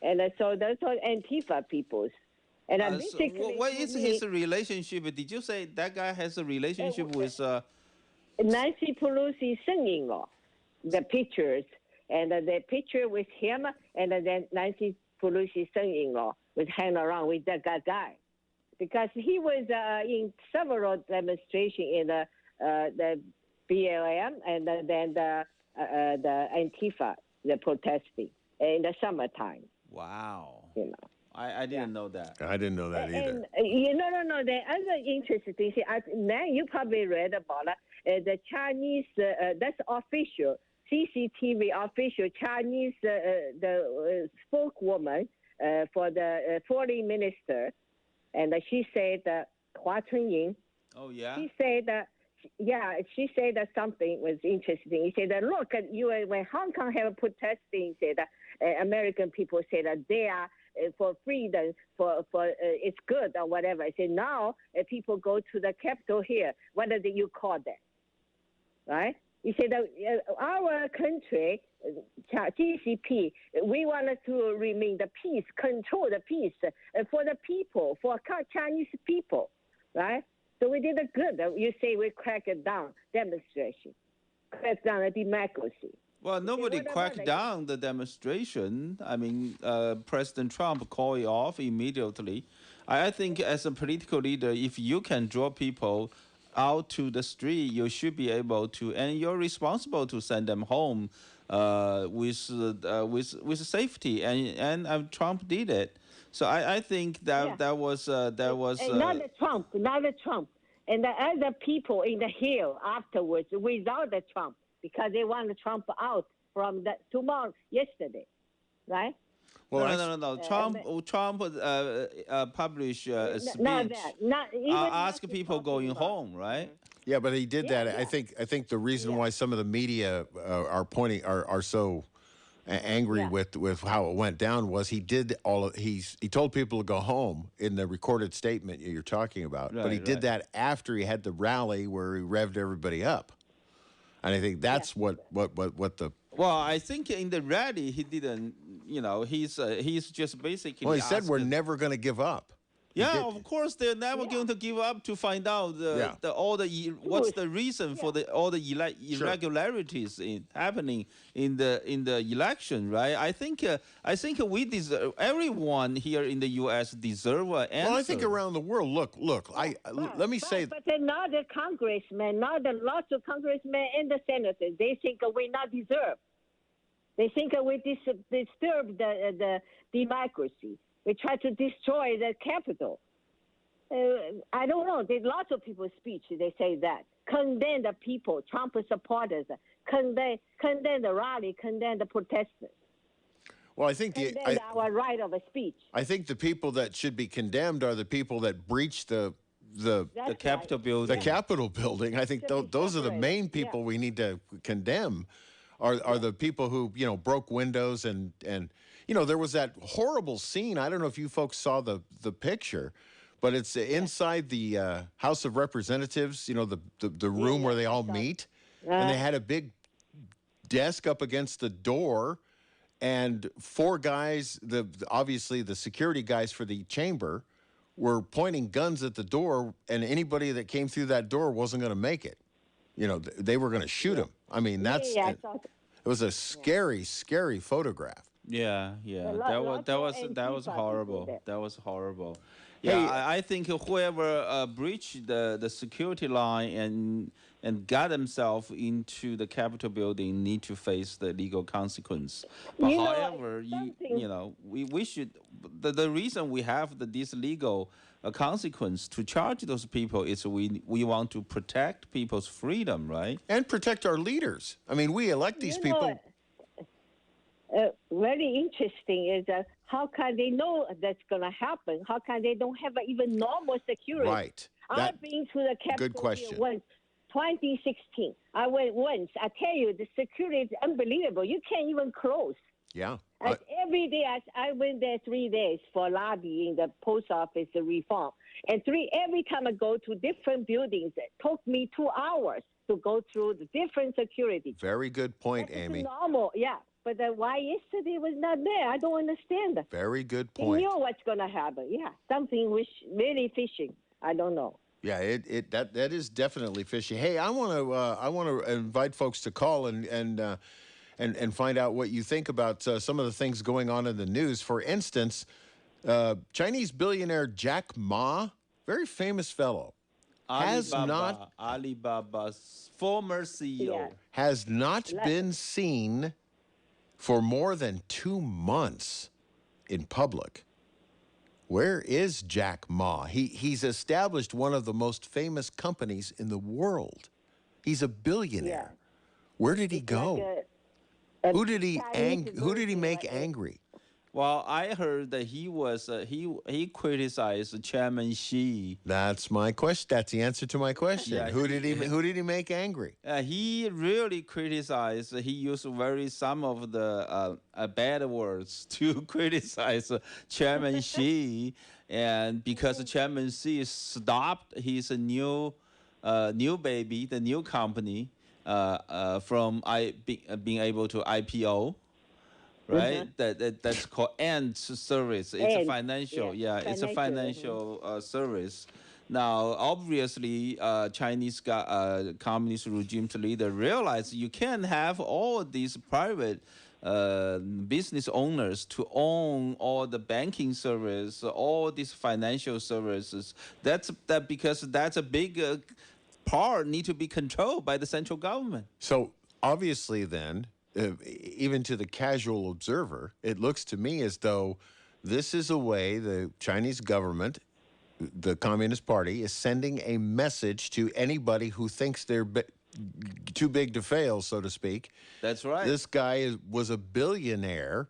And so those are Antifa peoples. And what is his relationship? Did you say that guy has a relationship with Nancy Pelosi's son-in-law? The pictures and the picture with him and then Nancy Pelosi's son-in-law was hanging around with that guy. Because he was in several demonstrations in the BLM and then the Antifa, the protesting in the summertime. Wow. I didn't know that. I didn't know that either. And, no. The other interesting thing, now you probably read about the Chinese, that's official, CCTV official Chinese, the spokeswoman for the foreign minister. And she said, Hua Chunying. Oh, yeah? She said, she said that something was interesting. He said, look, when Hong Kong have protesting, said American people say that they are for freedom, for it's good or whatever. I said, now people go to the Capitol here. What do you call that? Right? He said, our country, GCP, we wanted to remain the peace, control the peace for the people, for Chinese people, right? So we did a good. You say we cracked it down, demonstration, cracked down the democracy. Well, nobody cracked down the demonstration. I mean, President Trump called it off immediately. I think as a political leader, if you can draw people out to the street, you should be able to, and you're responsible to send them home with safety. And Trump did it. So I think that was not the Trump, and the other people in the Hill afterwards without the Trump because they want Trump out from yesterday, right? Well, no. Trump published a speech ask people going home, right? Yeah, but he did that. I think the reason why some of the media are so angry with how it went down was he told people to go home in the recorded statement you're talking about, but he did that after he had the rally where he revved everybody up, and I think that's what the. Well, I think in the rally he didn't. He's just basically. Well, he said we're never going to give up. Yeah, of course they're never going to give up to find out what's the reason for all the irregularities happening in the election, right? I think we deserve, everyone here in the U.S. deserve an answer. Well, I think around the world, look. Let me say. But not the congressmen, not the lots of congressmen and the senators. They think we not deserve. They think we disturb the democracy. We try to destroy the Capitol. I don't know. There's lots of people's speech. They say that. Condemn the people, Trump supporters. Condemn the rally. Condemn the protesters. Well, I think our right of speech. I think the people that should be condemned are the people that breached the Capitol building. The Capitol building. I think those are the main people we need to condemn. Are the people who broke windows and there was that horrible scene. I don't know if you folks saw the picture, but it's inside the House of Representatives. The room where they all meet, and they had a big desk up against the door, and four guys, obviously the security guys for the chamber, were pointing guns at the door, and anybody that came through that door wasn't going to make it. You know, they were going to shoot him. I mean, that's I saw it was a scary, scary photograph. Yeah, yeah, lots of that was Antifa horrible. people there. That was horrible. Yeah, Hey, I think whoever breached the security line and got himself into the Capitol building need to face the legal consequence. But You know, however, something- you know we should the reason we have this legal consequence to charge those people is we want to protect people's freedom, right? and protect our leaders. I mean, we elect these You know, people. very interesting is how can they know that's going to happen? How can they don't have even normal security? Right. That- I've been to the Capitol good question. here once, 2016. I went once. I tell you, the security is unbelievable. You can't even close. Yeah. And every day, I went there 3 days for lobbying the post office reform. And every time I go to different buildings, it took me 2 hours to go through the different security. Very good point, It's Amy. normal, yeah. But why yesterday was not there? I don't understand. Very good He point. knew what's going to happen. Yeah, something was really fishing. I don't know. Yeah, that is definitely fishy. Hey, I want to invite folks to call and find out what you think about some of the things going on in the news. For instance, Chinese billionaire Jack Ma, very famous fellow, Alibaba's former CEO. Yeah. has not been seen for more than 2 months in public. Where is Jack Ma? He's established one of the most famous companies in the world. He's a billionaire. Yeah. Where did he go? Like Who did he Chinese who did he version, make like, angry? Well, I heard that he was he criticized Chairman Xi. That's my question. That's the answer to my question. Yeah, who did he make angry? He really criticized. He used some of the bad words to criticize Chairman Xi, and because Chairman Xi stopped his new baby, the new company, from being able to IPO. Right, that's called Ant Service. It's a Ant, financial, it's a financial, financial service. Now, obviously, Chinese communist regime's leader realized you can't have all these private business owners to own all the banking service, all these financial services. Because that's a big part need to be controlled by the central government. So obviously, then, even to the casual observer, it looks to me as though this is a way the Chinese government, the Communist Party, is sending a message to anybody who thinks they're too big to fail, so to speak. That's right. This guy was a billionaire,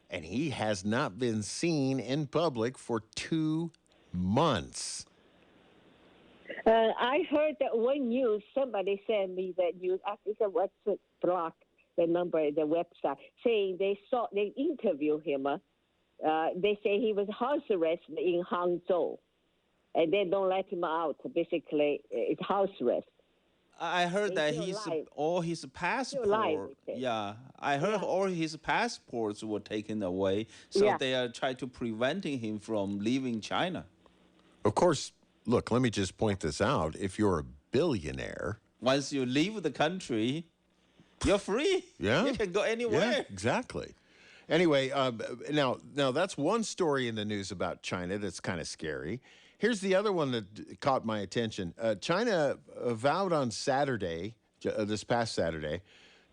and he has not been seen in public for 2 months. I heard that one news, somebody sent me that news. I think it was block the number, the website, saying they interviewed him. They say he was house arrest in Hangzhou, and they don't let him out. Basically, it's house arrest. I heard that still alive. all his passport. alive, they say. Yeah, I heard all his passports were taken away, so Yeah. they are trying to preventing him from leaving China. Of course, look, let me just point this out. If you're a billionaire, Once you leave the country, you're free. Yeah. You can go anywhere. yeah, exactly. Anyway, now that's one story in the news about China that's kind of scary. Here's the other one that caught my attention. China vowed on Saturday, this past Saturday,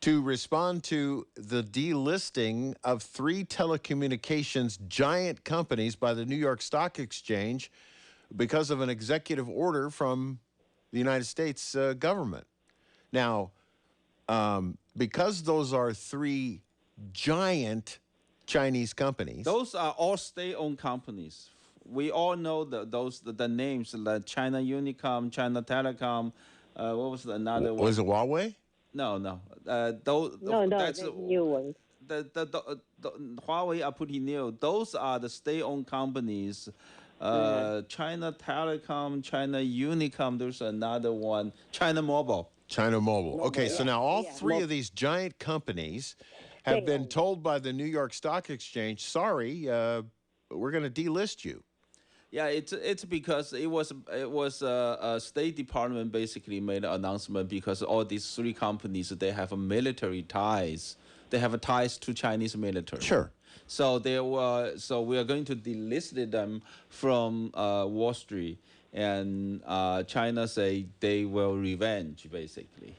to respond to the delisting of 3 telecommunications giant companies by the New York Stock Exchange because of an executive order from the United States government. Now, because those are 3 giant Chinese companies. Those are all state-owned companies. We all know the names like China Unicom, China Telecom. What was another one? Was it Huawei? No. No, That's the new one. the Huawei are pretty new. Those are the state-owned companies. China Telecom, China Unicom. There's another one. China Mobile. China Mobile. Okay, so now all Yeah. 3 of these giant companies have been told by the New York Stock Exchange, sorry, we're going to delist you. Yeah, it's because it was a State Department basically made an announcement because all these three companies they have military ties. They have ties to Chinese military. Sure. So we are going to delist them from Wall Street, and China say they will revenge basically.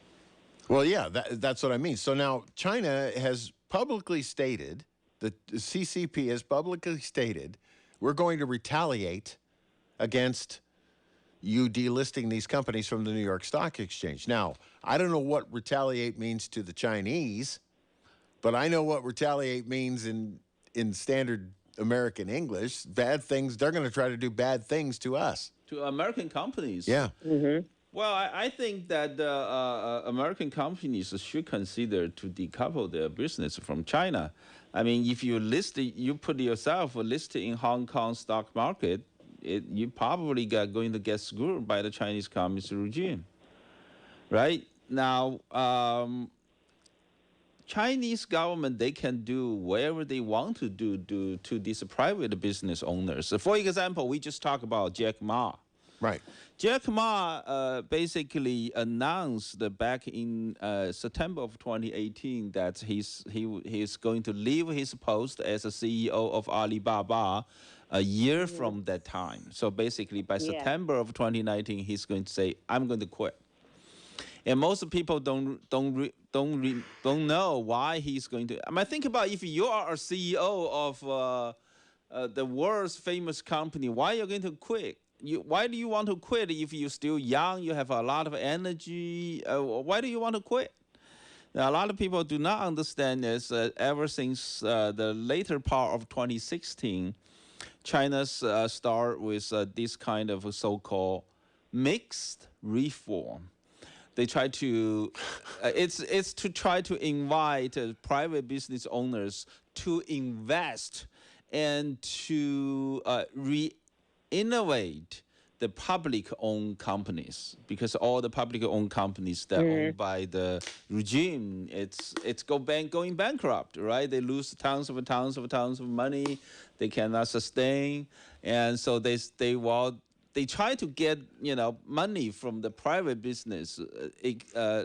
Well, yeah, that's what I mean. So now China has publicly stated, the CCP has publicly stated, we're going to retaliate against you delisting these companies from the New York Stock Exchange. Now, I don't know what retaliate means to the Chinese, but I know what retaliate means in standard American English. Bad things, they're going to try to do bad things to us. To American companies. Yeah. Well, I think that American companies should consider to decouple their business from China. I mean, if you put yourself listed in Hong Kong stock market, you probably going to get screwed by the Chinese Communist regime, right? Now, Chinese government, they can do whatever they want to do to these private business owners. So for example, we just talked about Jack Ma. Right. Jack Ma basically announced back in September of 2018 that he's going to leave his post as a CEO of Alibaba a year from that time. So basically, by September of 2019, he's going to say, "I'm going to quit." And most people don't know why he's going to. I mean, think about if you are a CEO of the world's famous company, why are you going to quit? Why do you want to quit if you're still young, you have a lot of energy? Why do you want to quit? Now, a lot of people do not understand this. Ever since the later part of 2016, China's start with this kind of so-called mixed reform. They try to, it's to try to invite private business owners to invest and to innovate the public-owned companies, because all the public-owned companies that are owned by the regime, it's going bankrupt, right? They lose tons of money. They cannot sustain, and so they try to get money from the private business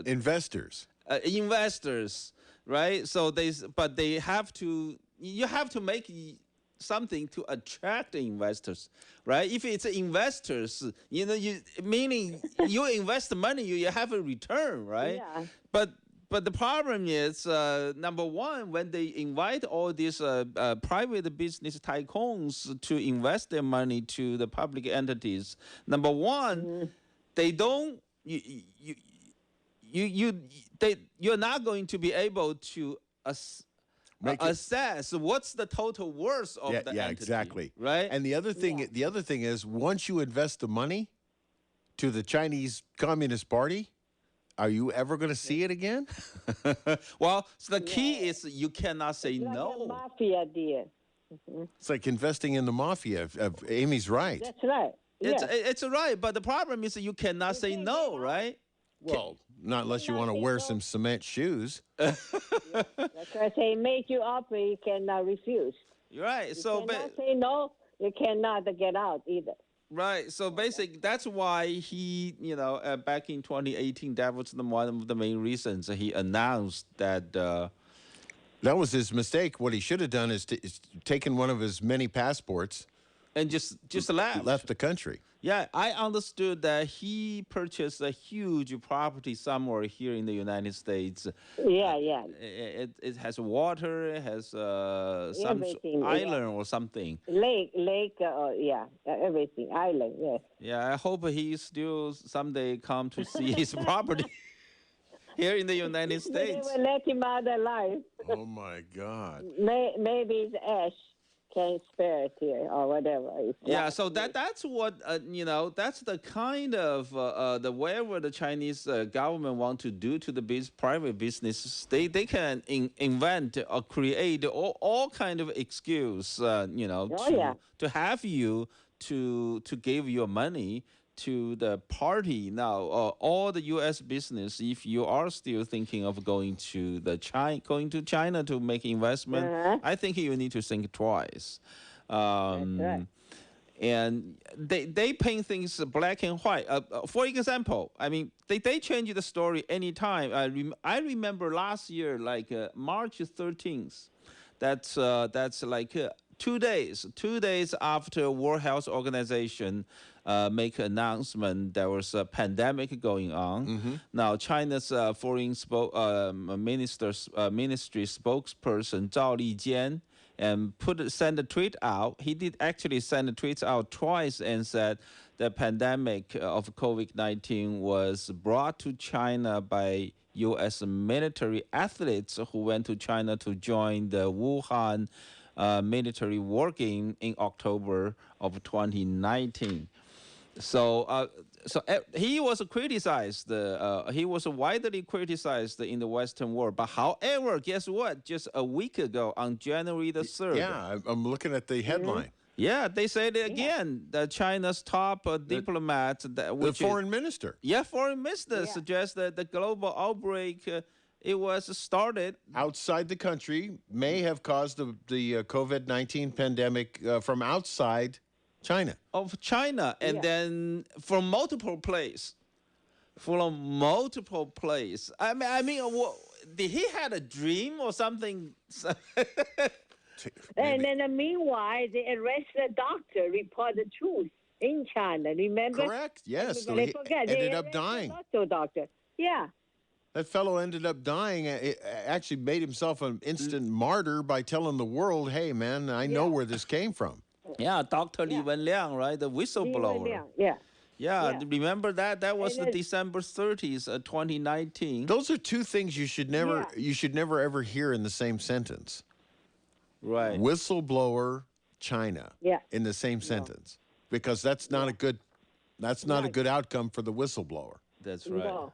Investors. investors, right? So you have to make something to attract the investors, right? If it's investors, meaning you invest money, you have a return, right? Yeah. But the problem is, number one, when they invite all these private business tycoons to invest their money to the public entities, number one, they don't. You're not going to be able to assess what's the total worth of the entity. Yeah, exactly. Right. And the other thing is, once you invest the money to the Chinese Communist Party, are you ever going to see it again? Well, so the key is you cannot say Like no. a mafia deal. It's like investing in the mafia. Amy's right. That's right. It's right, but the problem is you cannot say no, right? Well, not unless you want to wear some cement shoes. That's why I say make you offer, you cannot refuse. You're right. You So cannot say no, you cannot get out either. right. So basically, that's why he, back in 2018, that was one of the main reasons he announced that. That was his mistake. What he should have done is taken one of his many passports and just left the country. Yeah, I understood that he purchased a huge property somewhere here in the United States. Yeah. It has water, it has some Everything, island or something. Lake, everything, island, yes. Yeah, I hope he still someday come to see his property here in the United States. They will let him out alive. Oh, my God. Maybe it's ash. Can't spare it here or whatever. Yeah, so that's what that's the kind of the whatever the Chinese government want to do to the private business. They can invent or create all kind of excuse to have you to give your money to the party. Now, all the U.S. business, if you are still thinking of going to China to make investment, I think you need to think twice. That's right. and they paint things black and white. For example, I mean, they change the story anytime. I remember last year, like March 13th. That's like 2 days after World Health Organization make announcement there was a pandemic going on. Now China's ministry spokesperson Zhao Lijian and send a tweet out. He did actually send a tweet out twice and said the pandemic of COVID-19 was brought to China by U.S. military athletes who went to China to join the Wuhan military war game in October of 2019. So he was criticized. He was widely criticized in the Western world. But however, guess what? Just a week ago, on January the 3rd. Yeah, I'm looking at the headline. Yeah, they said it again. That China's top diplomat, The foreign minister. Yeah, foreign minister suggests that the global outbreak it was started outside the country, may have caused the COVID-19 pandemic from outside China. Of China, and then from multiple places. I mean, did he had a dream or something? And then meanwhile, they arrest the doctor, report the truth in China. Remember? Correct. Yes. So They he forget. ended They up arrest dying. the doctor. Yeah. That fellow ended up dying. It actually made himself an instant martyr by telling the world, "Hey, man, I know where this came from." Yeah, Dr. Li Wenliang, right? The whistleblower. Yeah, remember that? That was December 30th, 2019. Those are two things you should never ever hear in the same sentence. Right. Whistleblower, China. In the same sentence, because that's not a good outcome for the whistleblower. That's right.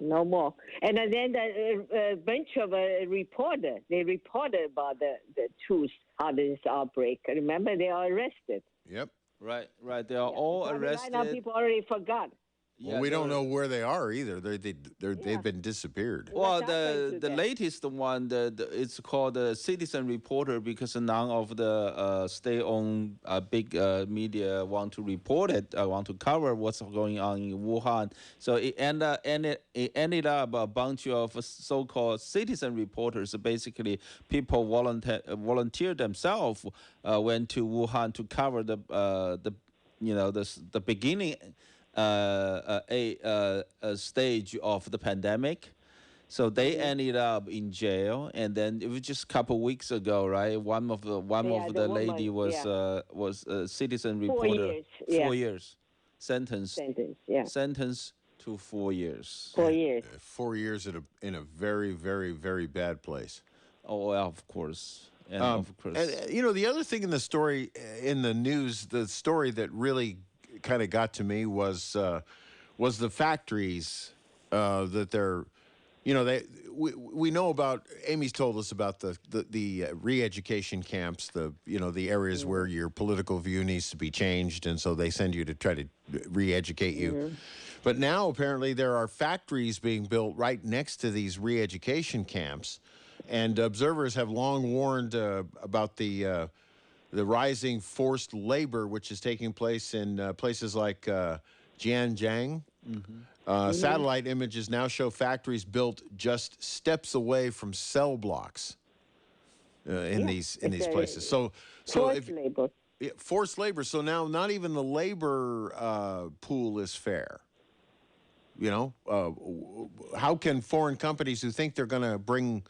No more. And then a bunch of reporters, they reported about the truth, how this outbreak. Remember, they are arrested. Yep. Right. They are all arrested. Right now, people already forgot. Well, we don't know where they are either. They've been disappeared. Well, the latest one, it's called the Citizen Reporter because none of the state-owned big media want to report it, want to cover what's going on in Wuhan. So it ended up a bunch of so-called citizen reporters. Basically, people volunteer themselves went to Wuhan to cover the beginning. A stage of the pandemic, so they ended up in jail, and then it was just a couple weeks ago, right? One of the lady was citizen reporter, 4 years, sentenced to 4 years. 4 years. 4 years in a very, very, very bad place. Oh, well, of course. And of course. And, the other thing in the story, in the news, the story that really kind of got to me was the factories that they're, we know about. Amy's told us about the re-education camps, the areas where your political view needs to be changed, and so they send you to try to re-educate you. But now apparently there are factories being built right next to these re-education camps, and observers have long warned about the rising forced labor, which is taking place in places like Jianjiang. Satellite images now show factories built just steps away from cell blocks in these places. So forced labor. Forced labor. So now not even the labor pool is fair. How can foreign companies who think they're going to bring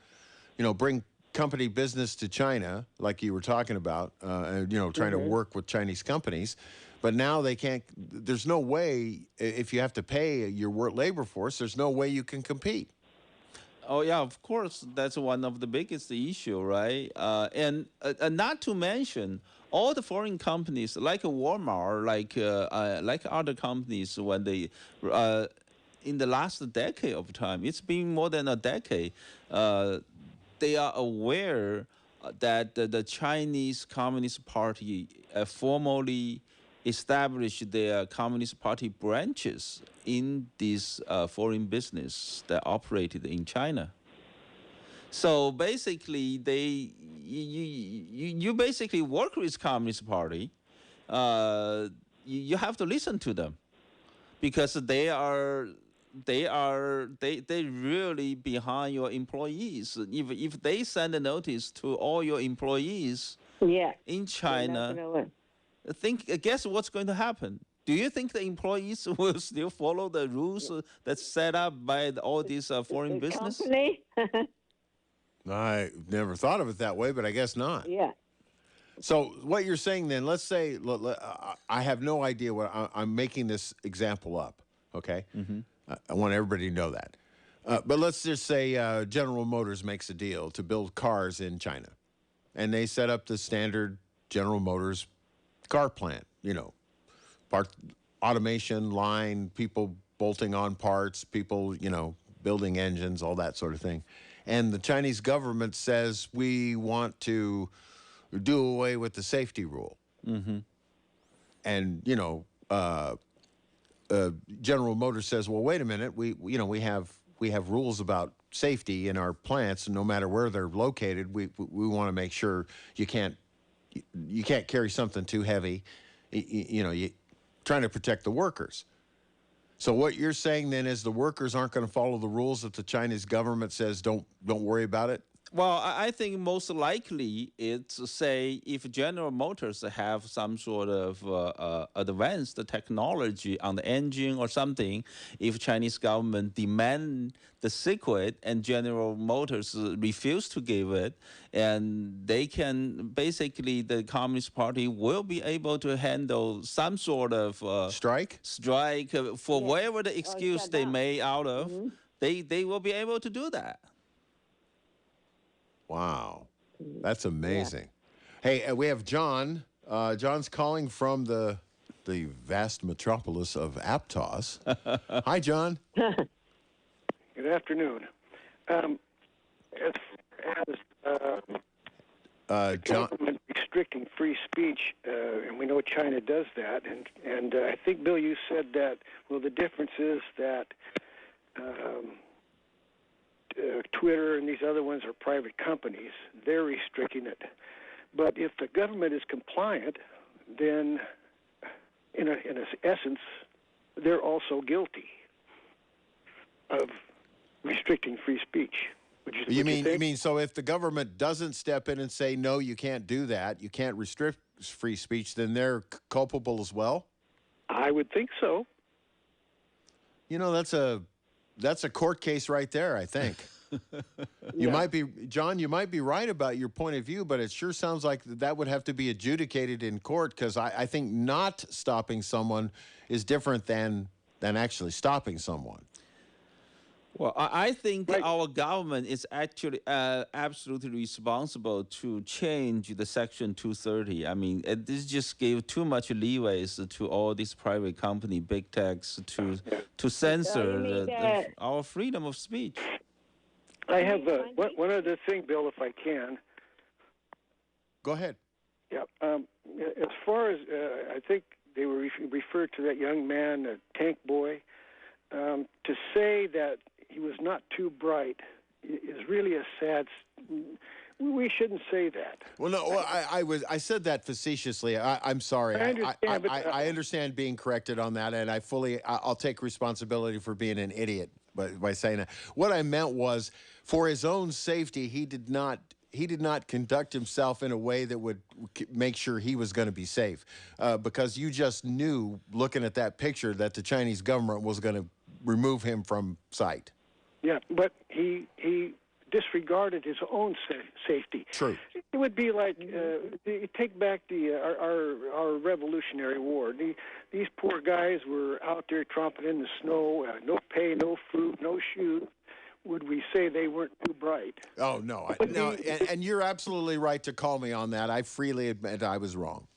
company business to China, like you were talking about, trying to work with Chinese companies, but now they can't. There's no way, if you have to pay your labor force, there's no way you can compete. Oh yeah, of course, that's one of the biggest issue, right? And not to mention all the foreign companies like Walmart, like other companies, when they in the last decade of time, it's been more than a decade. They are aware that the Chinese Communist Party formally established their Communist Party branches in this foreign business that operated in China. So basically, you basically work with Communist Party, you have to listen to them because they really behind your employees. If they send a notice to all your employees Yeah. in They're not China, gonna win. guess what's going to happen? Do you think the employees will still follow the rules that's set up by all these foreign The business? company. I never thought of it that way, but I guess not. Yeah. So what you're saying then, let's say I have no idea what I'm making this example up, okay? I want everybody to know that. But let's just say General Motors makes a deal to build cars in China. And they set up the standard General Motors car plant, part automation line, people bolting on parts, people, building engines, all that sort of thing. And the Chinese government says we want to do away with the safety rule. And General Motors says, well, wait a minute, we have rules about safety in our plants, and no matter where they're located, we want to make sure you can't carry something too heavy. You trying to protect the workers. So what you're saying then is the workers aren't going to follow the rules that the Chinese government says don't worry about it? Well, I think most likely it's say if General Motors have some sort of advanced technology on the engine or something, if Chinese government demand the secret and General Motors refuse to give it, and they can basically the Communist Party will be able to handle some sort of Strike for whatever the excuse shut they down. may out of, they will be able to do that. Wow, that's amazing. Hey, we have John. John's calling from the vast metropolis of Aptos. Hi, John. Good afternoon. As the John. government restricting free speech, and we know China does that, and I think, Bill, you said that, well, the difference is that Twitter and these other ones are private companies. They're restricting it. But if the government is compliant, then in essence, they're also guilty of restricting free speech. You mean so if the government doesn't step in and say, no, you can't do that, you can't restrict free speech, then they're culpable as well? I would think so. That's a court case right there, I think. You might be, John, you might be right about your point of view, but it sure sounds like that would have to be adjudicated in court, because I think not stopping someone is different than actually stopping someone. Well, I think our government is actually absolutely responsible to change the Section 230. I mean, this just gave too much leeways to all these private company, big techs, to censor our freedom of speech. I have one other thing, Bill, if I can. Go ahead. Yeah. As far as I think they were referred to that young man, a tank boy, to say that he was not too bright is really a sad. We shouldn't say that. Well, no, I said that facetiously. I'm sorry. I understand being corrected on that, and I'll take responsibility for being an idiot by saying that. What I meant was, for his own safety, he did not conduct himself in a way that would make sure he was going to be safe, because you just knew, looking at that picture, that the Chinese government was going to remove him from sight. Yeah, but he disregarded his own safety. True. It would be like take back our Revolutionary War. These poor guys were out there tromping in the snow, no pay, no food, no shoes. Would we say they weren't too bright? Oh, no. And you're absolutely right to call me on that. I freely admit I was wrong.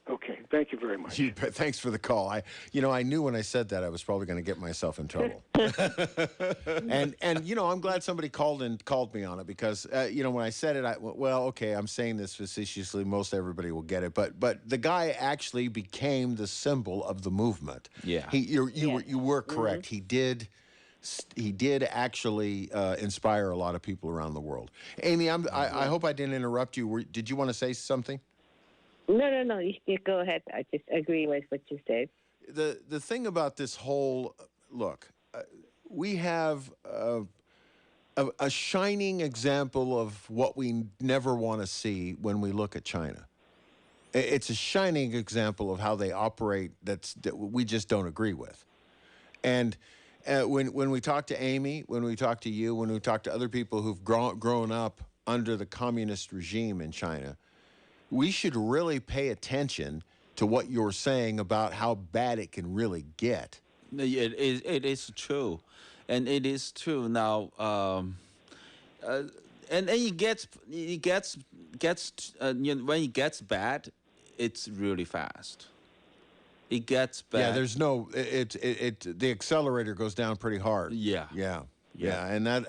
Okay, thank you very much. Thanks for the call. I knew when I said that I was probably going to get myself in trouble. and I'm glad somebody called me on it, because when I said it, I'm saying this facetiously. Most everybody will get it, but the guy actually became the symbol of the movement. Yeah, you were correct. Mm-hmm. He did actually inspire a lot of people around the world. Amy, I hope I didn't interrupt you. Did you want to say something? No. You go ahead. I just agree with what you said. The thing about this whole look, we have a shining example of what we never want to see when we look at China. It's a shining example of how they operate that we just don't agree with. And when we talk to Amy, when we talk to you, when we talk to other people who've grown up under the communist regime in China, we should really pay attention to what you're saying about how bad it can really get. It is true, and it is true now. And when it gets bad, it's really fast. It gets bad. Yeah, there's no the accelerator goes down pretty hard. Yeah. Yeah, and that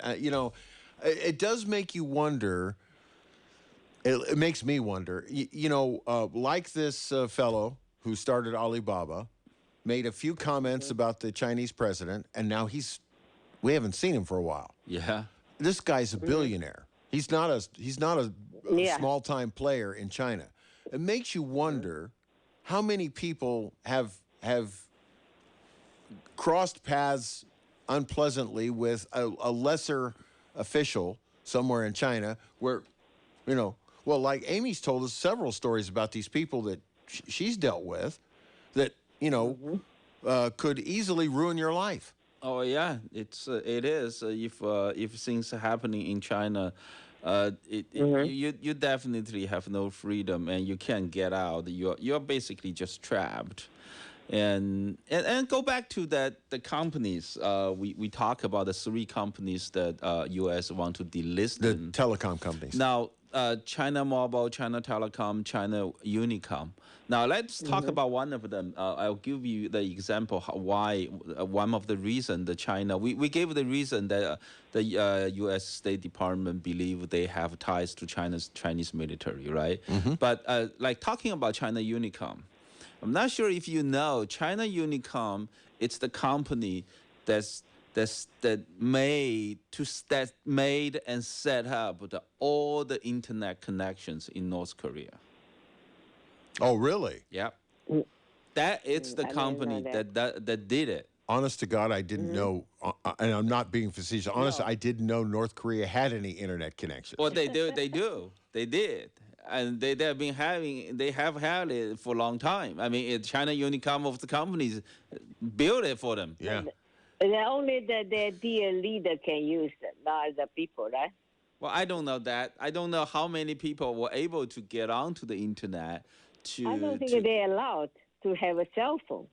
it does make you wonder. It makes me wonder. Like this fellow who started Alibaba, made a few comments about the Chinese president, and now we haven't seen him for a while. Yeah. This guy's a billionaire. He's not a Yeah. small time player in China. It makes you wonder how many people have crossed paths unpleasantly with a lesser official somewhere in China where, like Amy's told us several stories about these people that she's dealt with that, could easily ruin your life. Oh yeah, it is. If things are happening in China, you definitely have no freedom and you can't get out. You're basically just trapped. And go back to the companies. We talk about the three companies that U.S. want to delist. The telecom companies. Now, China Mobile, China Telecom, China Unicom. Now, let's talk about one of them. I'll give you the example why one of the reasons the China, we gave the reason that the U.S. State Department believe they have ties to Chinese military, right? But like talking about China Unicom, I'm not sure if you know, China Unicom, it's the company that made and set up all the internet connections in North Korea. Oh, really? Yeah, that it's the I didn't company know that did it. Honest to God, I didn't know, and I'm not being facetious. Honestly, I didn't know North Korea had any internet connections. Well, they did, and they have had it for a long time. I mean, China Unicom of the companies built it for them. Yeah. Only their dear leader can use it, not the people, right? Well, I don't know that. I don't know how many people were able to get onto the internet to. I don't think they're allowed to have a cell phone.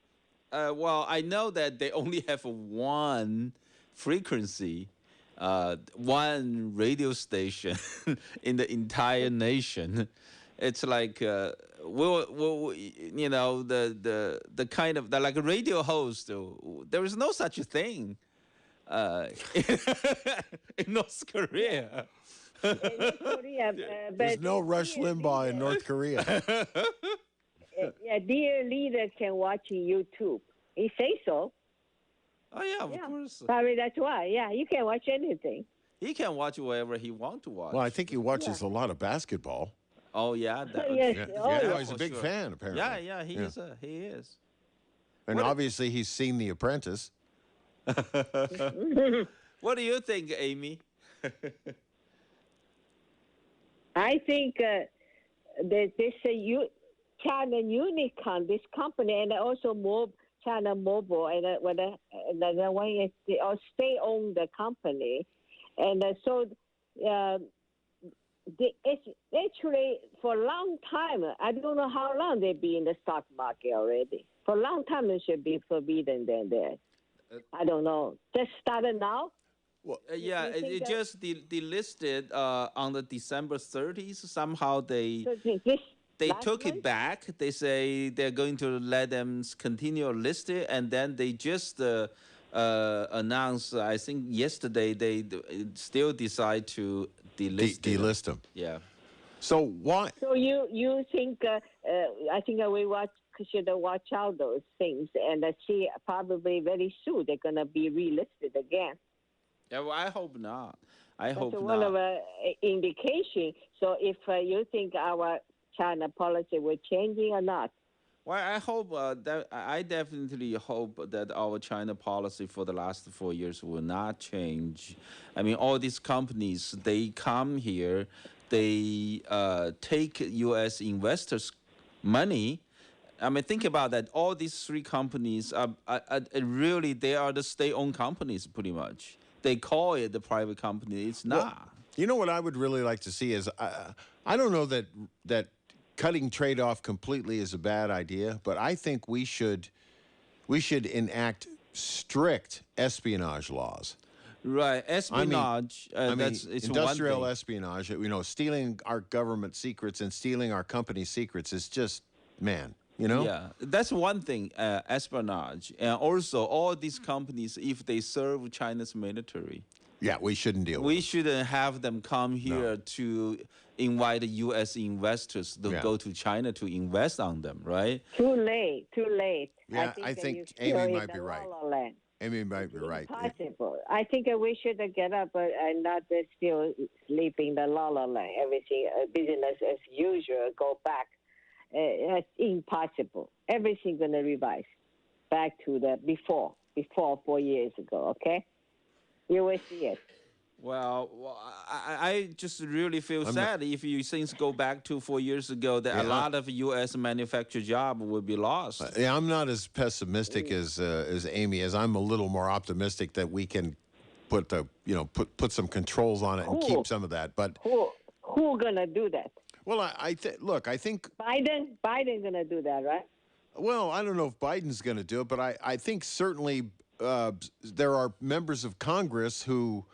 Well, I know that they only have one frequency, one radio station in the entire nation. It's like the kind of like a radio host. There is no such a thing in North Korea. North Korea, There's but no Rush dear Limbaugh in leader- North Korea. Yeah, dear leader can watch YouTube. He say so. Oh yeah, of Yeah. course. Probably that's why. Yeah, you can watch anything. He can watch whatever he wants to watch. Well, I think he watches a lot of basketball. Oh yeah, Yes. Yeah, Oh, yeah. he's a for big sure. fan, apparently. Yeah, he is. And What- obviously, he's seen The Apprentice. What do you think, Amy? I think that this China Unicom, this company, and also China Mobile, and the one is they all state-owned company, and so it's actually for a long time. I don't know how long they be in the stock market already. For a long time, it should be forbidden there. I don't know. Just started now. Yeah, you think it that- just delisted on the December 30th. Somehow they So this last took it month? back. They say they're going to let them continue listed, and then they just announced. I think yesterday they still decide to delist it. Delist him. Yeah. So why? So you think? I think we should watch out those things and see. Probably very soon they're gonna be relisted again. Yeah, well, I hope not. I That's hope one not. of indication. So if you think our China policy will changing or not. Well, I hope that I definitely hope that our China policy for the last 4 years will not change. I mean, all these companies they come here, they take U.S. investors' money. I mean, think about that. All these three companies are really they are the state-owned companies, pretty much. They call it the private company. It's not. Well, you know what I would really like to see is I don't know that cutting trade off completely is a bad idea, but I think we should enact strict espionage laws. Right, espionage. That's it's industrial one thing. espionage. You know, stealing our government secrets and stealing our company secrets is just, man. You know? Yeah, that's one thing, espionage. And also, all these companies, if they serve China's military, Yeah, we shouldn't deal with we it. shouldn't have them come here to invite U.S. investors to Yeah. go to China to invest on them, right? Too late. Yeah, I that think you're Amy still in might be the right. La La Land. Amy might be right. Impossible. I think we should get up and not still sleeping the La La Land. Everything business as usual. Go back. It's impossible. Everything gonna revise back to the before 4 years ago. Okay, you will see it. Well, I just really feel sad if you things go back to 4 years ago that a lot of U.S. manufactured job would be lost. Yeah, I'm not as pessimistic as Amy is. I'm a little more optimistic that we can put put some controls on it and keep some of that. But Who gonna do that? well, I think Biden gonna do that, right? well, I don't know if Biden's going to do it, but I think certainly there are members of Congress who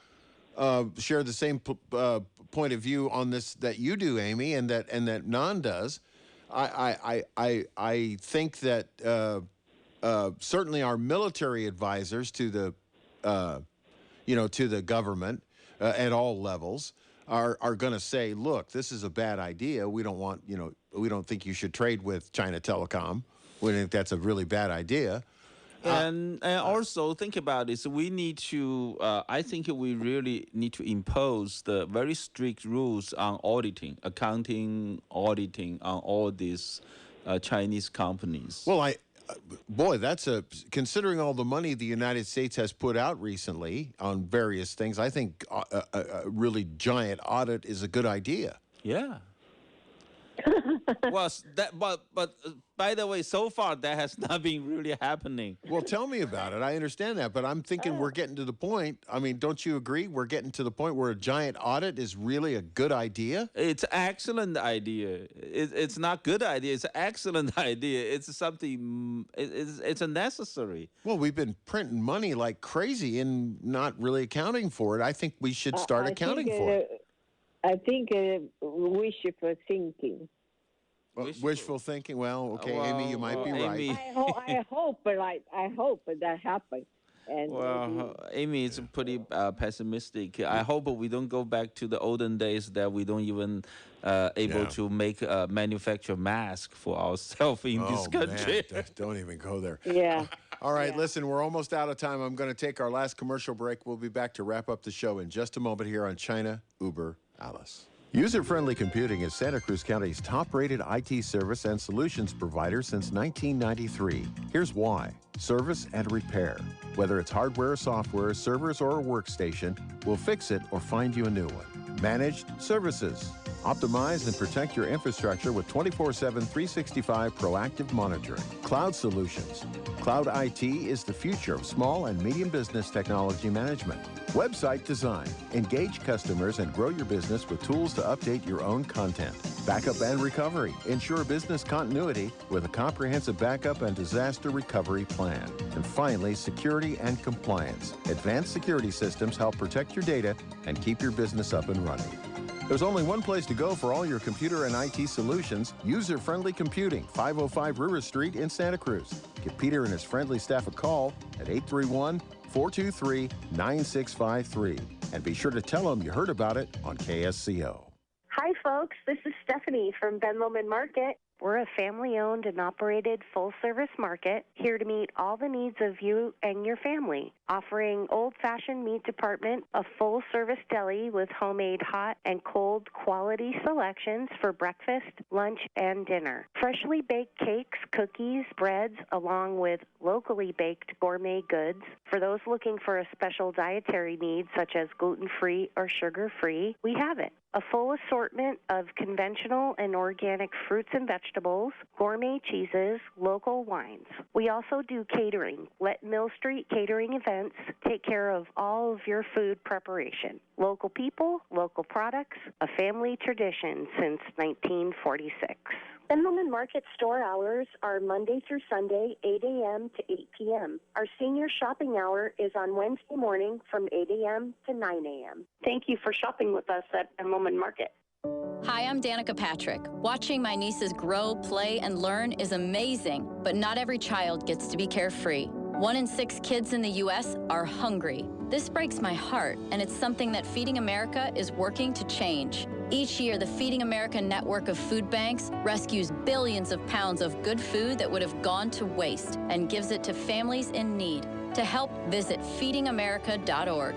share the same point of view on this that you do, Amy, and that Nan does. I think that certainly our military advisors to the to the government at all levels are going to say, look, this is a bad idea. We don't want we don't think you should trade with China Telecom. We think that's a really bad idea. And also think about this. We need to. I think we really need to impose the very strict rules on auditing, accounting, auditing on all these Chinese companies. Well, boy, that's considering all the money the United States has put out recently on various things. I think a really giant audit is a good idea. Yeah. Well, but by the way, so far that has not been really happening. Well, tell me about it. I understand that, but I'm thinking we're getting to the point. I mean, don't you agree? We're getting to the point where a giant audit is really a good idea. It's an excellent idea. It's not good idea. It's an excellent idea. It's something. It's a necessary. Well, we've been printing money like crazy and not really accounting for it. I think we should start accounting for it. I think wishful thinking. Well, wishful thinking. Well, okay, Well, Amy, you might be Amy. right. I hope that happens. And Well, Amy is pretty pessimistic. I hope we don't go back to the olden days that we don't even able to make manufacture mask for ourselves in this country. Man, don't even go there. yeah. All right, listen, we're almost out of time. I'm going to take our last commercial break. We'll be back to wrap up the show in just a moment here on China Uber Alice. User-Friendly Computing is Santa Cruz County's top-rated IT service and solutions provider since 1993. Here's why. Service and repair. Whether it's hardware or software, servers or a workstation, we'll fix it or find you a new one. Managed services. Optimize and protect your infrastructure with 24/7, 365 proactive monitoring. Cloud solutions. Cloud IT is the future of small and medium business technology management. Website design. Engage customers and grow your business with tools to update your own content. Backup and recovery. Ensure business continuity with a comprehensive backup and disaster recovery plan. And finally, security and compliance. Advanced security systems help protect your data and keep your business up and running. There's only one place to go for all your computer and IT solutions, User-Friendly Computing, 505 River Street in Santa Cruz. Give Peter and his friendly staff a call at 831-423-9653. And be sure to tell them you heard about it on KSCO. Hi, folks. This is Stephanie from Ben Lomond Market. We're a family-owned and operated full-service market here to meet all the needs of you and your family, offering old-fashioned meat department, a full-service deli with homemade hot and cold quality selections for breakfast, lunch, and dinner, freshly baked cakes, cookies, breads, along with locally baked gourmet goods. For those looking for a special dietary need such as gluten-free or sugar-free, we have it. A full assortment of conventional and organic fruits and vegetables, gourmet cheeses, local wines. We also do catering. Let Mill Street Catering Events take care of all of your food preparation. Local people, local products, a family tradition since 1946. Engelman Market store hours are Monday through Sunday, 8 a.m. to 8 p.m. Our senior shopping hour is on Wednesday morning from 8 a.m. to 9 a.m. Thank you for shopping with us at Engelman Market. Hi, I'm Danica Patrick. Watching my nieces grow, play, and learn is amazing, but not every child gets to be carefree. 1 in 6 kids in the U.S. are hungry. This breaks my heart, and it's something that Feeding America is working to change. Each year, the Feeding America network of food banks rescues billions of pounds of good food that would have gone to waste and gives it to families in need. To help, visit feedingamerica.org.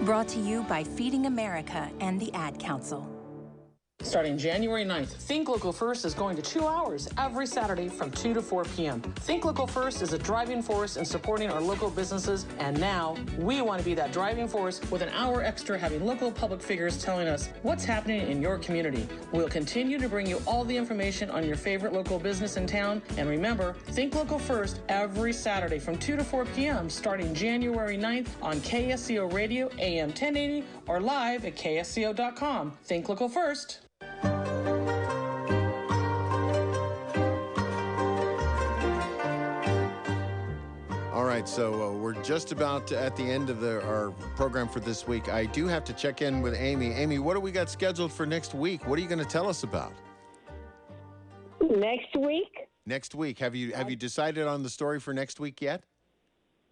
Brought to you by Feeding America and the Ad Council. Starting January 9th, Think Local First is going to 2 hours every Saturday from 2 to 4 p.m. Think Local First is a driving force in supporting our local businesses, and now we want to be that driving force with an hour extra having local public figures telling us what's happening in your community. We'll continue to bring you all the information on your favorite local business in town, and remember, Think Local First every Saturday from 2 to 4 p.m. starting January 9th on KSCO Radio AM 1080 or live at ksco.com. Think Local First. All right, so we're just about at the end of our program for this week. I do have to check in with Amy. Amy, what do we got scheduled for next week? What are you going to tell us about? Next week? Next week. Have you decided on the story for next week yet?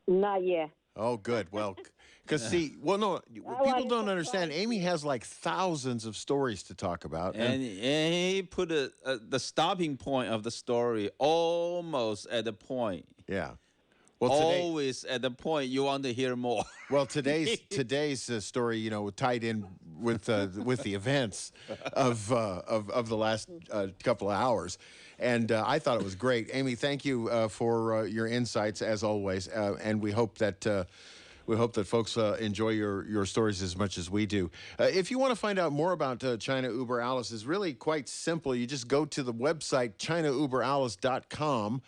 Not yet. Oh, good. Well, because no, people don't understand. Amy has like thousands of stories to talk about. And he put the stopping point of the story almost at the point. Yeah. Well, always at the point you want to hear more. Well, today's story, tied in with the events of the last couple of hours, and I thought it was great. Amy, thank you for your insights as always, and we hope that folks enjoy your stories as much as we do. If you want to find out more about China Uber Alice, it's really quite simple. You just go to the website ChinaUberAlice.com.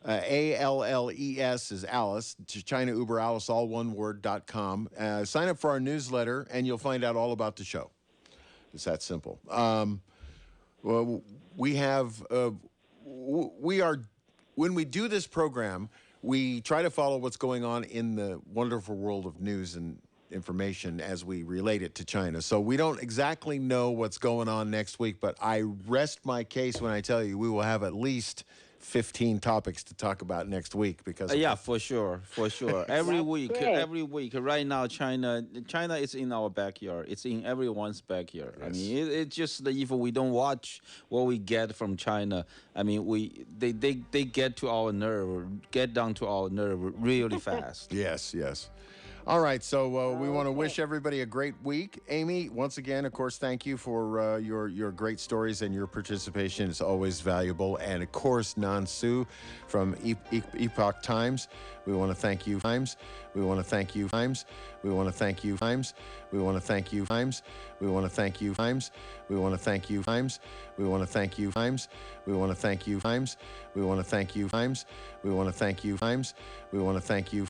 ALLES is Alice, China Uber Alice, all one word.com. Sign up for our newsletter, and you'll find out all about the show. It's that simple. Well, when we do this program, we try to follow what's going on in the wonderful world of news and information as we relate it to China. So we don't exactly know what's going on next week, but I rest my case when I tell you we will have at least 15 topics to talk about next week because for sure. every week right now China is in our backyard. It's in everyone's backyard. Yes. I mean it's just that if we don't watch what we get from China, I mean they get down to our nerve really fast. Yes. All right, so we want to wish everybody a great week. Amy, once again, of course, thank you for your great stories and your participation. It's always valuable. And, of course, Nan Su from Epoch Times. We want to thank you. We want to thank you. We want to thank you. We want to thank you. We want to thank you. We want to thank you. We want to thank you. We want to thank you. We want to thank you. We want to thank you. We want to thank you. We want to thank you.